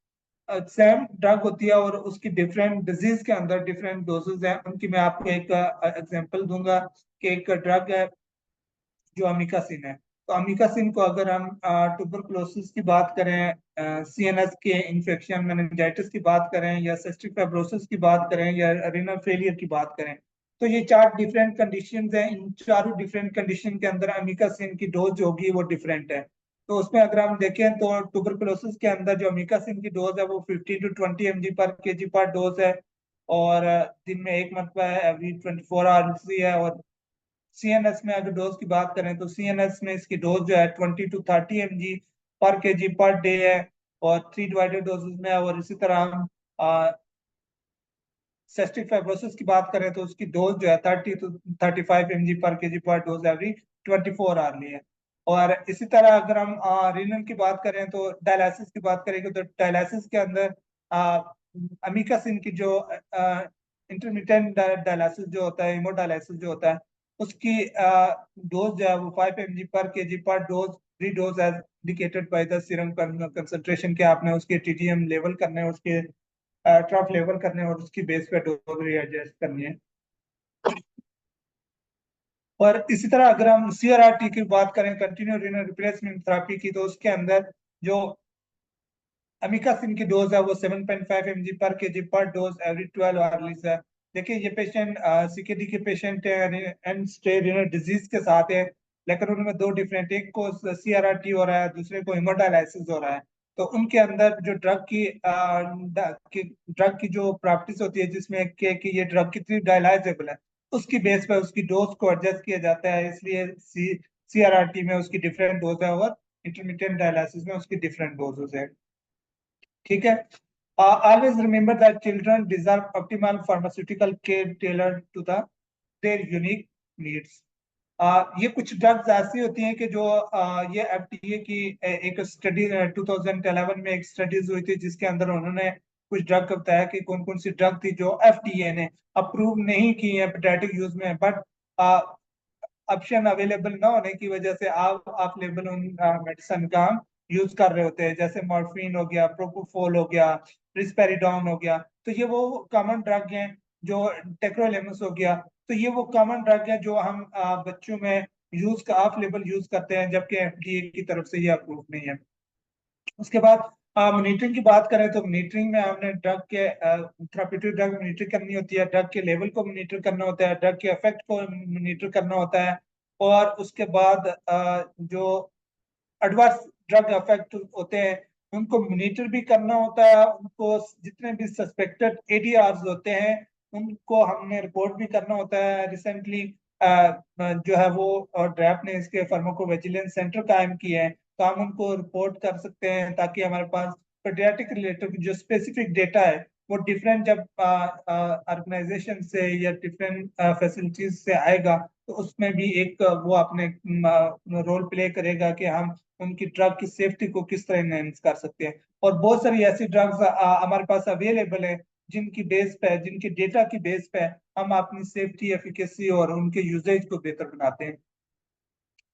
सेम ड्रग होती है और उसकी डिफरेंट डिजीज के अंदर डिफरेंट डोजेस हैं। उनकी मैं आपको एक एग्जांपल दूंगा कि एक ड्रग है जो अमीकासिन है। तो अमीकासिन को अगर हम ट्यूबरकुलोसिस की बात करें, CNS के इन्फेक्शन मेनिंजाइटिस की बात करें, या सिस्टिक फाइब्रोसिस की बात करें, या रीनल फेलियर की बात करें, तो ये 4 डिफरेंट कंडीशंस हैं। इन चारों डिफरेंट कंडीशन के अंदर अमीकासिन की डोज जो होगी वो डिफरेंट है। तो उसमें अगर हम देखें तो ट्यूबरकुलोसिस के अंदर जो अमीकासिन की डोज है वो 15 to 20 mg पर kg पर डोज है, और दिन में एक मरतबा है, एवरी 24 आवर्स ही है। और CNS में अगर डोज की बात करें तो CNS में इसकी डोज जो है 20 to 30 mg पर kg पर डे है, और 3 डिवाइडेड डोजेज में है। और इसी तरह हम सिस्टिक फाइब्रोसिस की बात करें तो उसकी डोज जो है 30 to 35 mg पर kg पर डोज एवरी 24 आवर है। और इसी तरह अगर हम रीनल की बात करें तो डायलिसिस की बात करेंगे तो डायलिसिस के अंदर अमीकासिन की जो इंटरमिटेंट डायलिसिस जो होता है, हेमोडायलिसिस जो होता है, उसकी डोज जो है वो 5 mg पर kg पर dose, free dose as indicated by the serum concentration के आपने उसके TTM लेवल करने हैं, उसके ट्रफ लेवल करने हैं, और उसकी बेस पे डोज एडजस्ट करनी है। और इसी तरह अगर हम CRRT की बात करें, कंटिन्यू रीनल रिप्लेसमेंट थेरेपी की, तो उसके अंदर जो अमीकासिन की डोज है वो 7.5 mg पर kg पर डोज एवरी 12 आवर्स है। देखिए ये पेशेंट CKD के पेशेंट है, एंड स्टेज रीनल डिजीज के साथ है, लेकिन उनमें दो डिफरेंट, एक को CRRT हो रहा है, दूसरे को हेमोडायलिसिस हो रहा है। तो उनके अंदर जो ड्रग की जो प्रॉपर्टीज होती है, जिसमें कि ये ड्रग कितनी डायलाइजेबल है, उसकी बेस पर उसकी डोज को एडजस्ट किया जाता है। इसलिए CRRT में उसकी डिफरेंट डोज है, और इंटरमीडिएट डायलिसिस में उसकी डिफरेंट डोजेस है। ठीक है। Always remember that children deserve optimal pharmaceutical care tailored to the their unique needs. ये कुछ ड्रग्स ऐसी होती हैं कि जो ये FDA की एक स्टडी 2011 में एक स्टडीज हुई थी, जिसके अंदर उन्होंने कुछ ड्रग का बताया कि कौन कौन सी ड्रग थी जो FDA ने अप्रूव नहीं की है पेडियाट्रिक यूज में, बट ऑप्शन अवेलेबल ना होने की वजह से आप ऑफ लेबल उन मेडिसिन का हम यूज कर रहे होते हैं, जैसे मॉर्फिन हो गया, प्रोपोफोल हो गया, रिस्पेरिडोन हो गया। तो ये वो कॉमन ड्रग हैं जो टेक्रोलेमस हो गया, तो ये वो कॉमन ड्रग है जो हम बच्चों में यूज का ऑफ लेवल यूज करते हैं, जबकि एफडीए की तरफ से ये अप्रूव नहीं है। उसके बाद मॉनिटरिंग की बात करें तो मॉनिटरिंग में हमने ड्रग के थेराप्यूटिक ड्रग मॉनिटर करनी होती है, ड्रग के लेवल को मॉनिटर करना होता है, ड्रग के इफेक्ट को मॉनिटर करना होता है। और उसके बाद जो एडवर्स ड्रग इफेक्ट होते हैं उनको मॉनिटर भी करना होता है, उनको जितने भी सस्पेक्टेड एडीआर होते हैं उनको हमने रिपोर्ट भी करना होता है। रिसेंटली जो है वो ड्रैप ने इसके फार्माकोविजिलेंस सेंटर कायम किए हैं, तो हम उनको रिपोर्ट कर सकते हैं ताकि हमारे पास पेडियाट्रिक रिलेटेड जो स्पेसिफिक डेटा है वो डिफरेंट जब ऑर्गेनाइजेशन से या डिफरेंट फैसिलिटीज से आएगा तो उसमें भी एक वो अपने रोल प्ले करेगा कि हम उनकी ड्रग की सेफ्टी को किस तरह एनहेंस कर सकते हैं। और बहुत सारी ऐसी ड्रग्स हमारे पास अवेलेबल है जिनकी बेस पे, जिनकी डेटा की बेस पे हम अपनी सेफ्टी, एफिकेसी और उनके यूजेज को बेहतर बनाते हैं।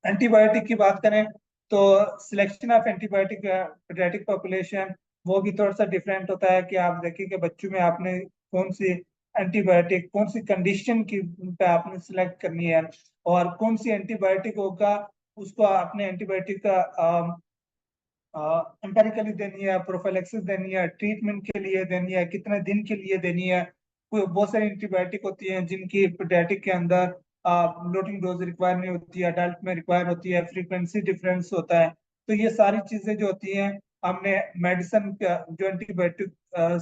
एंटीबायोटिक की बात करें तो selection of antibiotic paediatric population वो भी थोड़ा सा डिफरेंट होता है कि आप देखिए कि बच्चों में आपने कौन सी एंटीबायोटिक, कौन सी कंडीशन की पे आपने सिलेक्ट करनी है, और कौन सी एंटीबायोटिक होगा उसको आपने एंटीबायोटिक का एम्पेरिकली देनी है, प्रोफाइलेक्सिस देनी है, ट्रीटमेंट के लिए देनी है, कितने दिन के लिए देनी है। कोई बहुत सारी एंटीबायोटिक होती हैं जिनकी पीडियाट्रिक के अंदर लोडिंग डोज रिक्वायर नहीं होती है, अडल्ट में रिक्वायर होती है, फ्रीक्वेंसी डिफरेंस होता है। तो ये सारी चीजें जो होती हैं हमने मेडिसिन का जो एंटीबायोटिक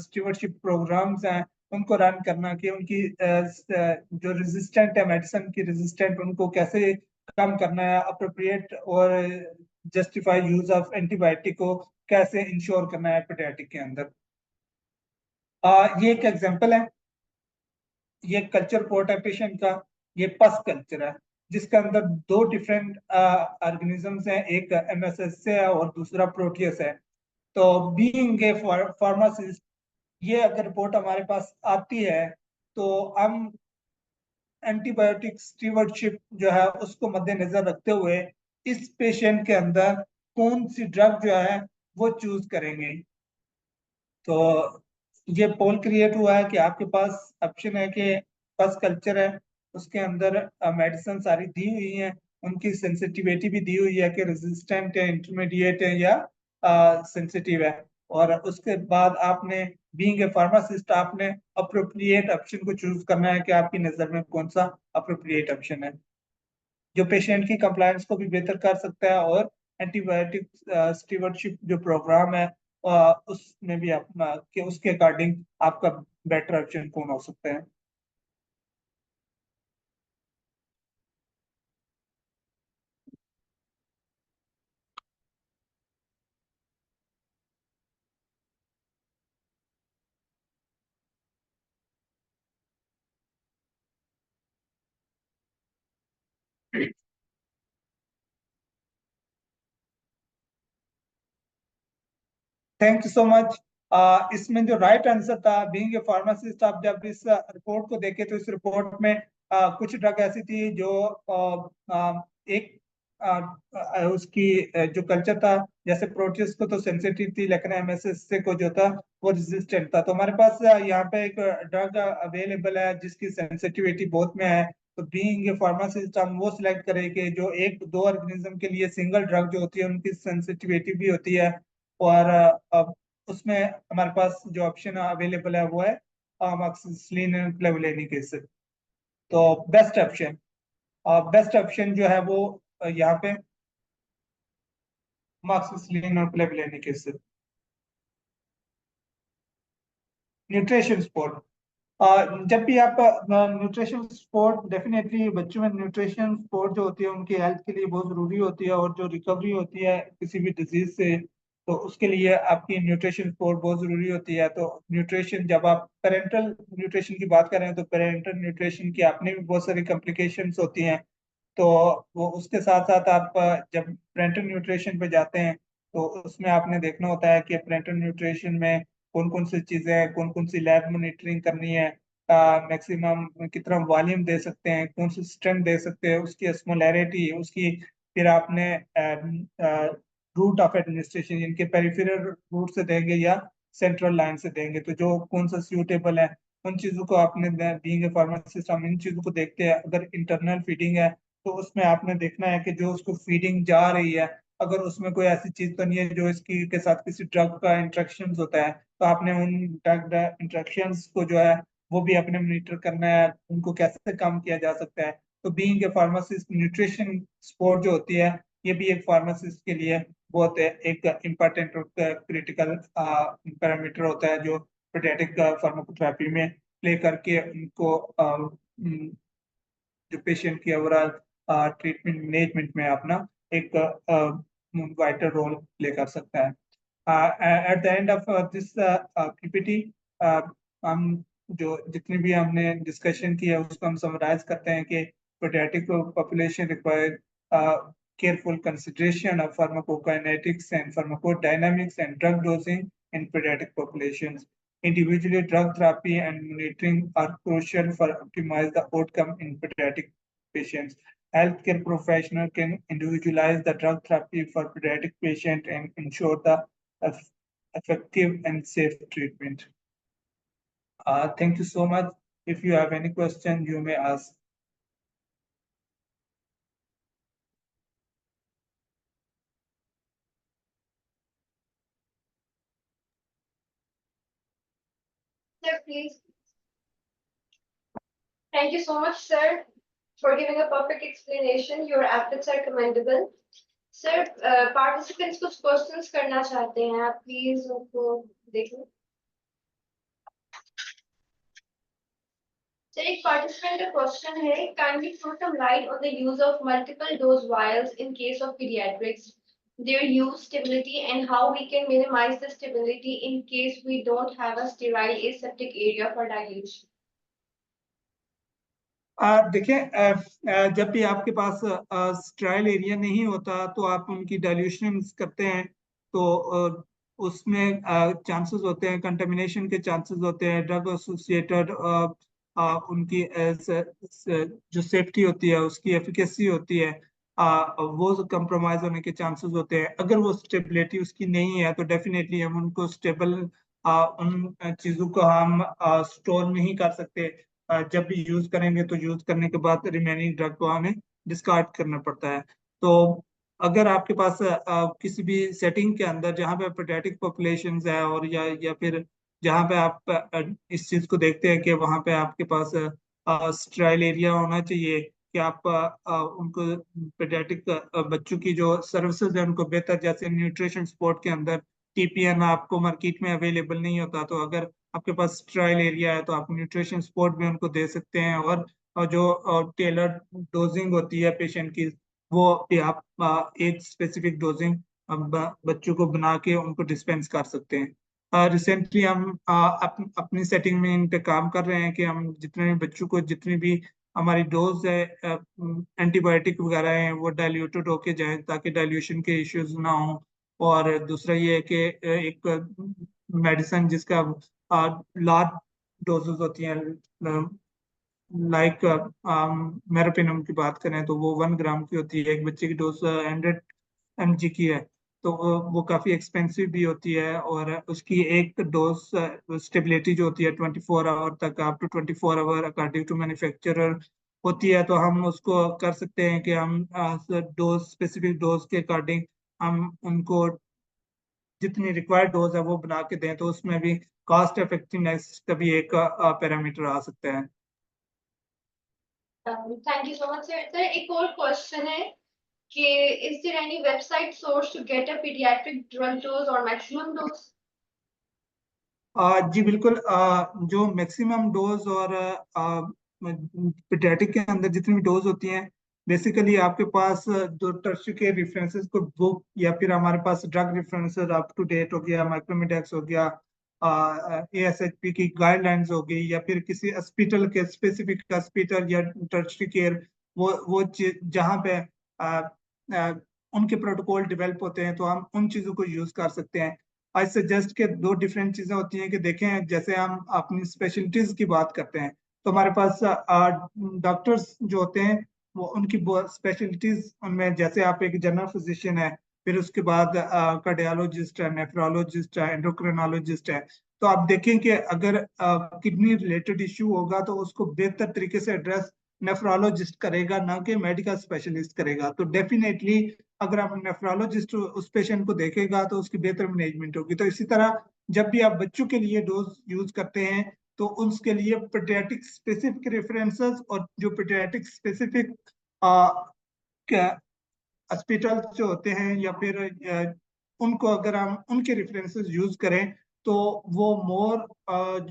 स्टीवर्डशिप प्रोग्राम्स हैं उनको रन करना, कि उनकी जो रेजिस्टेंट है मेडिसिन की रेजिस्टेंट उनको कैसे कम करना है, अप्रोप्रिएट और जस्टिफाई यूज ऑफ एंटीबायोटिक को कैसे इंश्योर करना है पीडियाट्रिक के अंदर। ये एक एग्जांपल है, ये कल्चर पोर्ट है पेशेंट का। ये पस कल्चर है जिसके अंदर दो डिफरेंट ऑर्गेनिजम्स हैं, एक एमएसएस है और दूसरा प्रोटियस है। तो बीइंग ए फार्मासिस्ट, ये अगर रिपोर्ट हमारे पास आती है तो हम एंटीबायोटिक स्टीवर्डशिप जो है उसको मद्देनजर रखते हुए इस पेशेंट के अंदर कौन सी ड्रग जो है वो चूज करेंगे। तो ये पोल क्रिएट हुआ है कि आपके पास ऑप्शन है कि फर्स्ट कल्चर है, उसके अंदर मेडिसिन सारी दी हुई हैं, उनकी सेंसिटिविटी भी दी हुई है कि रेजिस्टेंट है, इंटरमीडिएट है या सेंसिटिव है। और उसके बाद आपने बीइंग ए फार्मासिस्ट आपने अप्रोप्रिएट ऑप्शन को चूज करना है कि आपकी नजर में कौन सा अप्रोप्रिएट ऑप्शन है जो पेशेंट की कंप्लायंस को भी बेहतर कर सकता है, और एंटीबायोटिक स्टीवर्डशिप जो प्रोग्राम है उसमें भी अपना कि उसके अकॉर्डिंग आपका बेटर ऑप्शन कौन हो सकता है। Thank you so much. इसमें जो राइट आंसर था, बीइंग ए फार्मासिस्ट, आप जब इस रिपोर्ट को देखे तो इस रिपोर्ट में कुछ ड्रग ऐसी थी जो एक उसकी जो कल्चर था, जैसे प्रोटीज को तो सेंसिटिव थी लेकिन एमएसएस को जो था वो रेजिस्टेंट था। तो हमारे पास यहाँ पे एक ड्रग अवेलेबल है जिसकी सेंसिटिविटी बहुत में है। तो बीइंग ए फार्मासिस्ट हम वो सिलेक्ट करें कि जो एक दो ऑर्गेनिज्म के लिए सिंगल ड्रग जो होती है उनकी सेंसिटिविटी भी होती है। और उसमें हमारे पास जो ऑप्शन अवेलेबल है वो है अमोक्सिसिलिन एंड क्लेवुलेनिक एसिड। तो बेस्ट ऑप्शन जो है वो यहाँ पे अमोक्सिसिलिन और क्लेवुलेनिक एसिड। न्यूट्रिशन सपोर्ट, जब भी आप न्यूट्रिशन सपोर्ट, डेफिनेटली बच्चों में न्यूट्रिशन सपोर्ट जो होती है उनकी हेल्थ के लिए बहुत जरूरी होती है, और जो रिकवरी होती है किसी भी डिजीज से तो उसके लिए आपकी न्यूट्रिशन सपोर्ट बहुत जरूरी होती है। तो न्यूट्रिशन, जब आप पेरेंटल न्यूट्रिशन की बात करें तो पेरेंटल न्यूट्रिशन की अपनी भी बहुत सारी कॉम्प्लिकेशंस होती हैं। तो वो उसके साथ साथ आप जब पेरेंटल न्यूट्रिशन पे जाते हैं तो उसमें आपने देखना होता है कि पेरेंटल न्यूट्रिशन में कौन कौन सी चीजें हैं, कौन कौन सी लैब मॉनिटरिंग करनी है, मैक्सिमम कितना वॉल्यूम दे सकते हैं, कौन सी स्ट्रेंथ दे सकते हैं, उसकी स्मोलैरिटी उसकी, फिर आपने रूट ऑफ एडमिनिस्ट्रेशन इनके पेरिफेरल रूट से देंगे या सेंट्रल लाइन से देंगे, तो जो कौन सा सूटेबल है। उन चीजों को आपने बीइंग ए फार्मासिस्ट हम इन चीजों को देखते हैं। अगर इंटरनल फीडिंग है तो उसमें आपने देखना है कि जो उसको फीडिंग जा रही है अगर उसमें कोई ऐसी चीज तो नहीं है जो इसकी के साथ किसी ड्रग का इंटरेक्शन होता है, तो आपने उन ड्रग इंटरेक्शंस को जो है वो भी अपने मॉनिटर करना है, उनको कैसे कम किया जा सकता है। तो being a pharmacist nutrition support जो होती है ये भी एक फार्मासिस्ट के लिए बहुत एक इम्पोर्टेंट और क्रिटिकल पैरामीटर होता है जो पीडियाट्रिक फार्माकोथेरेपी में प्ले करके उनको जो पेशेंट की ओवरऑल ट्रीटमेंट मैनेजमेंट में अपना एक वाइटल रोल प्ले कर सकता है। At the end of this PPT हम जो जितनी भी हमने डिस्कशन की है उसको हम समराइज करते हैं कि pediatric population require careful consideration of pharmacokinetics and pharmacodynamics and drug dosing in pediatric populations. Individually, drug therapy and monitoring are crucial for optimize the outcome in pediatric patients. Healthcare professional can individualize the drug therapy for pediatric patient and ensure the effective and safe treatment. Thank you so much. If you have any question, you may ask. Sir, please. Thank you so much, sir, for giving a perfect explanation. Your efforts are commendable. Sir, participants कुछ questions करना चाहते हैं, आप please उनको देखें. Sir, एक participant का question है, kindly throw some light on the use of multiple dose vials in case of pediatrics, their use, stability, and how we can minimize the stability in case we don't have a sterile aseptic area for dilution. देखिए, जब भी आपके पास स्ट्राइल area नहीं होता तो आप उनकी dilution करते हैं तो उसमें चांसेस होते हैं, कंटामिनेशन के चांसेस होते हैं, ड्रग एसोसिएटेड उनकी जो सेफ्टी होती है उसकी एफिकेसी होती है वो कंप्रोमाइज होने के चांसेस होते हैं। अगर वो स्टेबिलिटी उसकी नहीं है तो डेफिनेटली हम उनको स्टेबल उन चीज़ों को हम स्टोर नहीं कर सकते। जब भी यूज करेंगे तो यूज करने के बाद रिमेनिंग ड्रग को हमें डिस्कार्ड करना पड़ता है। तो अगर आपके पास किसी भी सेटिंग के अंदर जहाँ पे पेडियाट्रिक पॉपुलेशन है और या फिर जहाँ पे आप इस चीज को देखते हैं कि वहाँ पे आपके पास स्ट्राइल एरिया होना चाहिए कि आप उनको पेडियाट्रिक बच्चों की जो सर्विसेज है उनको बेहतर, जैसे न्यूट्रिशन सपोर्ट के अंदर टीपीएन आपको मार्केट में अवेलेबल नहीं होता, तो अगर आपके पास ट्रायल एरिया है तो आप न्यूट्रिशन सपोर्ट भी उनको दे सकते हैं और जो टेलर डोजिंग होती है पेशेंट की वो भी आप एक स्पेसिफिक डोजिंग बच्चों को बना के उनको डिस्पेंस कर सकते हैं। रिसेंटली हम अपनी सेटिंग में इन पे काम कर रहे हैं कि हम जितने भी बच्चों को जितनी भी हमारी डोज है एंटीबायोटिक वगैरह है वो डाइल्यूटेड होके जाए ताकि डाइल्यूशन के इश्यूज ना हो। और दूसरा ये है कि एक मेडिसिन जिसका लार्ज डोजेस होती हैं, लाइक मेरोपिनम की बात करें तो वो 1 ग्राम की होती है, एक बच्चे की डोज 100 mg की है, तो वो काफ़ी एक्सपेंसिव भी होती है और उसकी एक डोज स्टेबिलिटी जो होती है 24 आवर तक, up to 24 hour according to manufacturer होती है। तो हम उसको कर सकते हैं कि हम डोज स्पेसिफिक डोज के अकॉर्डिंग हम उनको जितनी रिक्वायर्ड डोज है वो बना के दें, तो उसमें भी कॉस्ट इफेक्टिवनेस का भी एक पैरामीटर आ सकता है। Thank you so much, sir. Sir, एक और question है कि is there any website source to get a pediatric drug dose or maximum dose? जी बिल्कुल, जो मैक्सिमम डोज और पीडियाट्रिक के अंदर जितनी भी डोज होती हैं बेसिकली आपके पास जो टर्शियरी के रेफरेंसेस को बुक या फिर हमारे पास drug references up to date हो गया, माइक्रोमिडेक्स हो गया, एएसएचपी की गाइडलाइंस हो गई, या फिर किसी हॉस्पिटल के स्पेसिफिक हॉस्पिटल या टर्शियरी केयर वो जहाँ पे उनके प्रोटोकॉल डेवलप होते हैं तो हम उन चीज़ों को यूज कर सकते हैं। आई सजेस्ट के दो डिफरेंट चीजें होती हैं कि देखें, जैसे हम अपनी स्पेशलिटीज की बात करते हैं तो हमारे पास डॉक्टर्स जो होते हैं वो उनकी स्पेशलिटीज उनमें, जैसे आप एक जनरल फिजिशियन है, फिर उसके बाद कार्डियोलॉजिस्ट है, नेफ्रोलॉजिस्ट है, एंडोक्रिनोलॉजिस्ट है, तो आप देखें कि अगर किडनी रिलेटेड इश्यू होगा तो उसको बेहतर तरीके से एड्रेस नेफ्रोलॉजिस्ट करेगा, ना कि मेडिकल स्पेशलिस्ट करेगा। तो डेफिनेटली अगर आप नेफ्रोलॉजिस्ट उस पेशेंट को देखेगा तो उसकी बेहतर मैनेजमेंट होगी। तो इसी तरह जब भी आप बच्चों के लिए डोज यूज करते हैं तो उसके लिए पेडियाट्रिक स्पेसिफिक रेफरेंसेस और जो पेडियाट्रिक स्पेसिफिक हॉस्पिटल जो होते हैं या फिर उनको अगर हम उनके रेफरेंसेस यूज करें तो वो मोर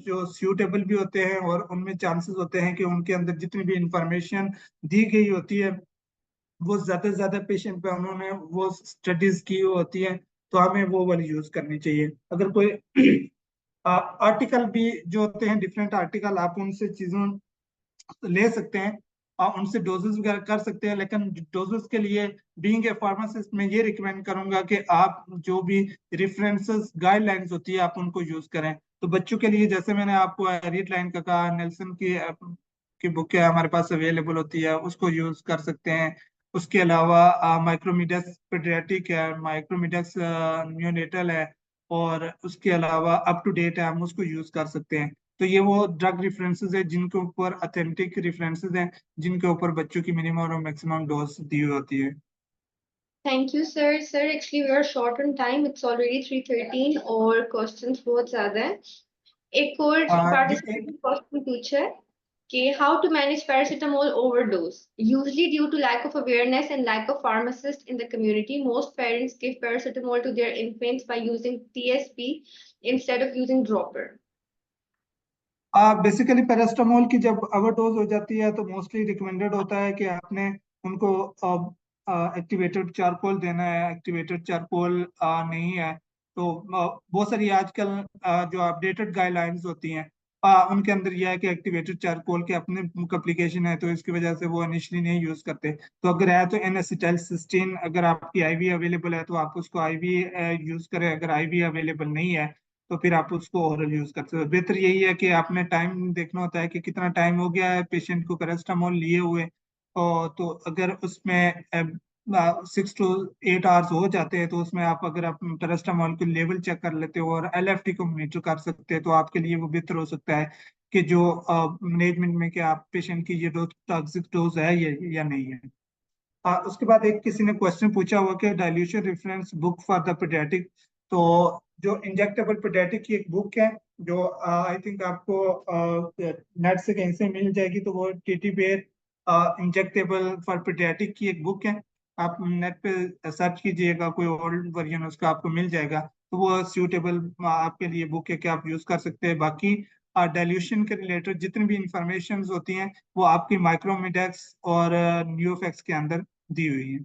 जो सूटेबल भी होते हैं और उनमें चांसेस होते हैं कि उनके अंदर जितनी भी इंफॉर्मेशन दी गई होती है वो ज्यादा से ज्यादा पेशेंट पे उन्होंने वो स्टडीज की होती है, तो हमें वो वाली यूज करनी चाहिए। अगर कोई आर्टिकल भी जो होते हैं डिफरेंट आर्टिकल आप उनसे चीजों ले सकते हैं, उनसे डोजेस वगैरह कर सकते हैं, लेकिन डोजेस के लिए बीइंग ए फार्मासिस्ट मैं ये रिकमेंड करूंगा कि आप जो भी रेफरेंसेस गाइडलाइंस होती है आप उनको यूज करें। तो बच्चों के लिए जैसे मैंने आपको एरियट लाइन का कहा, नेल्सन की बुक है हमारे पास अवेलेबल होती है, उसको यूज कर सकते हैं। उसके अलावा माइक्रोमिडस पेडियाट्रिक है, माइक्रोमिडस न्यूनेटल है, और उसके अलावा अप टू डेट है, हम उसको यूज कर सकते हैं। तो ये वो ड्रग रेफरेंसेस है जिनके ऊपर ऑथेंटिक रेफरेंसेस हैं, जिनके ऊपर बच्चों की मिनिमम और मैक्सिमम डोज दी हुई होती है। Thank you, sir. Sir, actually we are short on time. It's already 3:13 और questions बहुत ज्यादा हैं. एक और एक participant question पूछा है कि how to manage paracetamol overdose. Usually due to lack of awareness and lack of pharmacists in the community, most parents give paracetamol to their infants by using TSP instead of using dropper. Basically paracetamol की जब overdose हो जाती है तो mostly recommended होता है कि आपने उनको एक्टिवेटेड चारकोल देना है। एक्टिवेटेड चारकोल नहीं है तो बहुत सारी आजकल जो अपडेटेड गाइडलाइंस होती हैं उनके अंदर यह है कि एक्टिवेटेड चारकोल के अपने एप्लीकेशन है, तो इसकी वजह से वो इनिशियली नहीं यूज करते। तो अगर है तो एन एसिटाइलसिस्टीन अगर आपकी आईवी अवेलेबल है तो आप उसको आईवी यूज करें। अगर आईवी अवेलेबल नहीं है तो फिर आप उसको ओरल यूज कर सकते हो। बेहतर यही है कि आपने टाइम देखना होता है कि कितना टाइम हो गया है पेशेंट को पैरास्टामोल लिए हुए, और तो अगर उसमें 6 to 8 आवर्स हो जाते हैं तो उसमें आप अगर आप पैरास्टामोल के लेवल चेक कर लेते हो और एलएफटी को मॉनिटर कर सकते हैं तो आपके लिए वो बेहतर हो सकता है कि जो मैनेजमेंट में कि आप पेशेंट की ये डोज टॉक्सिक डोज है या नहीं है। उसके बाद एक किसी ने क्वेश्चन पूछा हुआ कि dilution reference book for the paediatric. तो जो इंजेक्टेबल पीडियाट्रिक की एक बुक है जो आई थिंक आपको नेट से कहीं से मिल जाएगी, तो वो टीटी बेर इंजेक्टेबल फॉर पीडियाट्रिक की एक बुक है। आप नेट पे सर्च कीजिएगा, कोई ओल्ड वर्जन उसका आपको मिल जाएगा, तो वो सूटेबल आपके लिए बुक है कि आप यूज कर सकते हैं। बाकी डाइल्यूशन के रिलेटेड जितनी भी इंफॉर्मेशन होती हैं वो आपकी माइक्रोमिडेक्स और न्यूफेक्स के अंदर दी हुई है।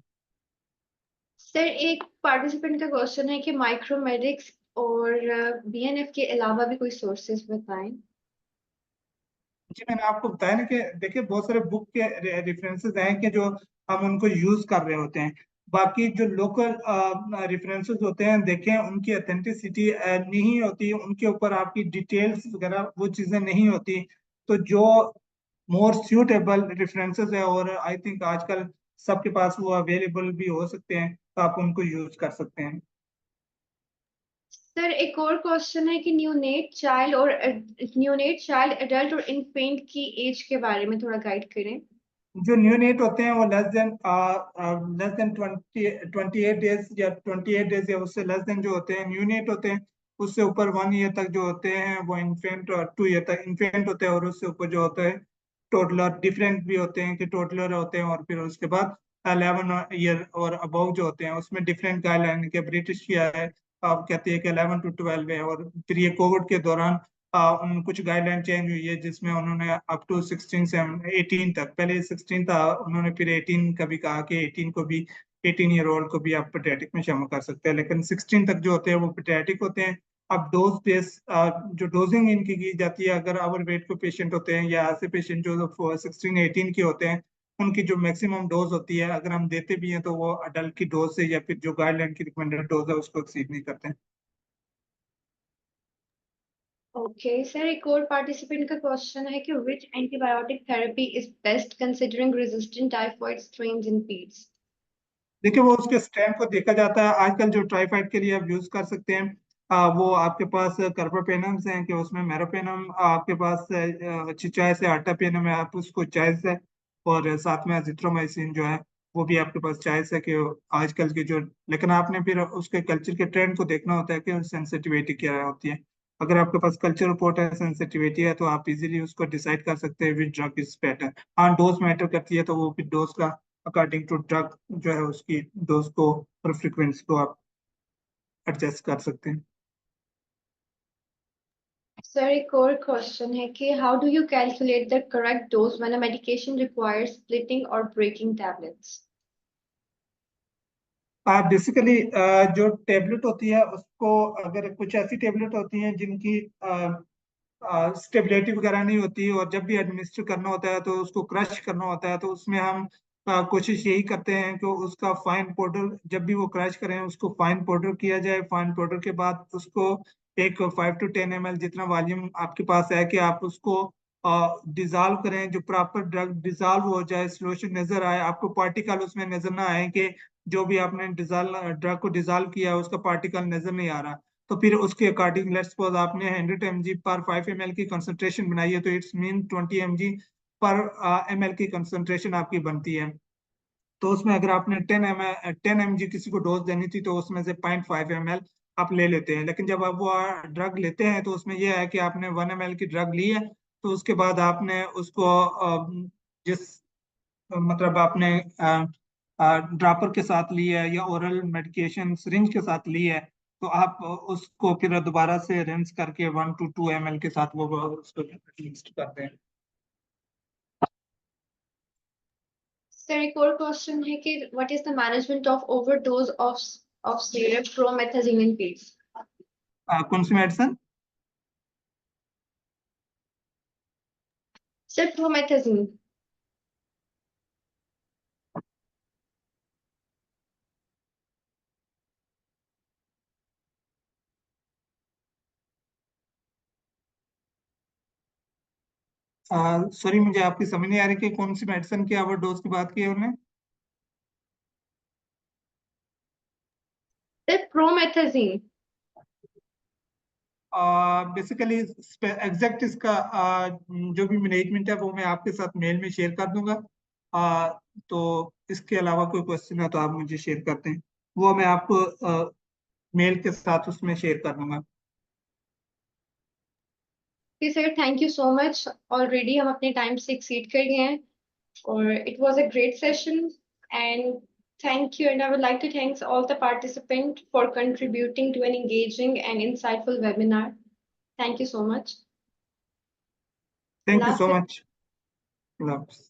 सर, एक पार्टिसिपेंट का क्वेश्चन है कि माइक्रोमेडिक्स और बीएनएफ के अलावा भी कोई सोर्सेज बताएं। जी मैंने आपको बताया ना कि देखिए बहुत सारे बुक के रेफरेंसेस हैं कि जो हम उनको यूज कर रहे होते हैं। बाकी जो लोकल रेफरेंसेस होते हैं देखें उनकी ऑथेंटिसिटी नहीं होती, उनके ऊपर आपकी डिटेल्स वगैरह वो चीजें नहीं होती। तो जो मोर सूटेबल रेफरेंसेस है और आई थिंक आजकल सबके पास वो अवेलेबल भी हो सकते हैं, तो आप उनको यूज कर सकते हैं। सर, एक और क्वेश्चन है कि न्यूनेट चाइल्ड, एडल्ट और इन्फेंट की एज के बारे में थोड़ा गाइड करें। जो न्यूनेट होते हैं वो लेस देन 28 डेज या 28 डेज या उससे लेस देन जो होते हैं न्यूनेट होते हैं। उससे ऊपर 1 ईयर तक जो होते हैं वो इन्फेंट, और 2 ईयर तक इन्फेंट होते हैं, और उससे ऊपर जो होता है टोटलर। डिफरेंट भी होते हैं कि टोटलर होते हैं और फिर उसके बाद 11 ईयर और अबव जो होते हैं उसमें डिफरेंट गाइडलाइन के ब्रिटिश किया है। आप कहते हैं कि 11 to 12 है, और फिर ये कोविड के दौरान उन कुछ गाइडलाइन चेंज हुई है जिसमें उन्होंने अप टू 18 तक, पहले 16 था, उन्होंने फिर 18 का भी कहा कि 18 को भी 18 ईयर ओल्ड को भी आप पेडियाट्रिक में शामिल कर सकते हैं, लेकिन 16 तक जो होते हैं वो पेडियाट्रिक होते हैं। अब डोज बेस जो डोजिंग इनकी की जाती है, अगर ओवर वेट के पेशेंट होते हैं या ऐसे पेशेंट जो 16-18 के होते हैं उनकी जो मैक्सिमम डोज होती है अगर हम देते भी हैं तो वो अडल्ट की डोज से या फिर जो गाइडलाइन की रिकमेंडेड डोज है उसको एक्सीड नहीं करते हैं। ओके सर, एक और पार्टिसिपेंट का क्वेश्चन है कि which antibiotic therapy is best considering resistant typhoid strains in peds. देखिए वो उसके स्ट्रेंथ को देखा जाता है। आजकल जो टाइफाइड के लिए आप यूज कर सकते हैं वो आपके पास कार्बापेनम्स हैं कि उसमें मेरोपेनम आपके पास चिचाइस है, आर्टापेनम है, आप उसको चॉइस है, और साथ में अजिथ्रोमाइसिन जो है वो भी आपके पास चॉइस है कि आजकल की जो, लेकिन आपने फिर उसके कल्चर के ट्रेंड को देखना होता है कि सेंसिटिविटी क्या होती है। अगर आपके पास कल्चर रिपोर्ट है, सेंसिटिविटी है, तो आप इजीली उसको डिसाइड कर सकते हैं विच ड्रग इज बेटर। हाँ, डोज मैटर करती है, तो वो फिर डोज का अकॉर्डिंग टू ड्रग जो है उसकी डोज को और फ्रिक्वेंसी को आप एडजस्ट कर सकते हैं। सर, एक और क्वेश्चन है कि how do you calculate the correct dose when a medication requires splitting और ब्रेकिंग टैबलेट्स? बेसिकली जो टेबलेट होती है उसको, अगर कुछ ऐसी टेबलेट होती हैं जिनकी स्टेबिलिटी वगैरह नहीं होती, और जब भी एडमिनिस्टर करना होता है तो उसको क्रश करना होता है, तो उसमें हम कोशिश यही करते हैं कि उसका फाइन पाउडर, जब भी वो क्रश करें उसको फाइन पाउडर किया जाए। फाइन पाउडर के बाद उसको एक 5 to 10 ml जितना वॉल्यूम आपके पास है कि आप उसको डिजॉल्व करें, जो प्रॉपर ड्रग डिजॉल्व हो जाए, सोल्यूशन नजर आए, आपको पार्टिकल उसमें नजर ना आए कि जो भी आपने ड्रग को डिजॉल्व किया है उसका पार्टिकल नजर नहीं आ रहा। तो फिर उसके अकॉर्डिंग, लेट्स सपोज आपने 100 mg पर 5 ml की कंसंट्रेशन बनाई है, तो इट्स मीन 20 mg पर ml की कंसंट्रेशन आपकी बनती है। तो उसमें अगर आपने 10 mg किसी को डोज देनी थी, तो उसमें से 0.5 ml आप ले लेते हैं। लेकिन जब आप वो ड्रग लेते हैं तो उसमें यह है कि आपने 1 ml की ड्रग ली है, तो उसके बाद आपने उसको जिस, मतलब आपने ड्रॉपर के साथ ली है या ओरल मेडिकेशन सिरिंज के साथ ली है, तो आप उसको फिर दोबारा से रिंस करके 1 to 2 ml के साथ वो उसको मिक्स करते हैं। सर, एक और क्वेश्चन है कि what is the management of overdose of syrup promethazine इन पीड्स? कौन सी मेडिसिन? Sir, promethazine. सॉरी, मुझे आपकी समझ नहीं आ रही कि कौन सी मेडिसिन की ओवरडोज की बात की है उन्होंने। Sir, promethazine. बेसिकली एग्जैक्ट इसका जो भी मैनेजमेंट है वो मैं आपके साथ मेल में शेयर कर दूंगा। तो इसके अलावा कोई क्वेश्चन है तो आप मुझे शेयर करते हैं, वो मैं आपको मेल के साथ उसमें शेयर कर दूंगा। Sir, thank you so much. Already हम अपने टाइम से एक्सीड कर गए हैं और it was a great session and thank you, and I would like to thank all the participants for contributing to an engaging and insightful webinar. Thank you so much. Thank you Allah so Hafiz. Much.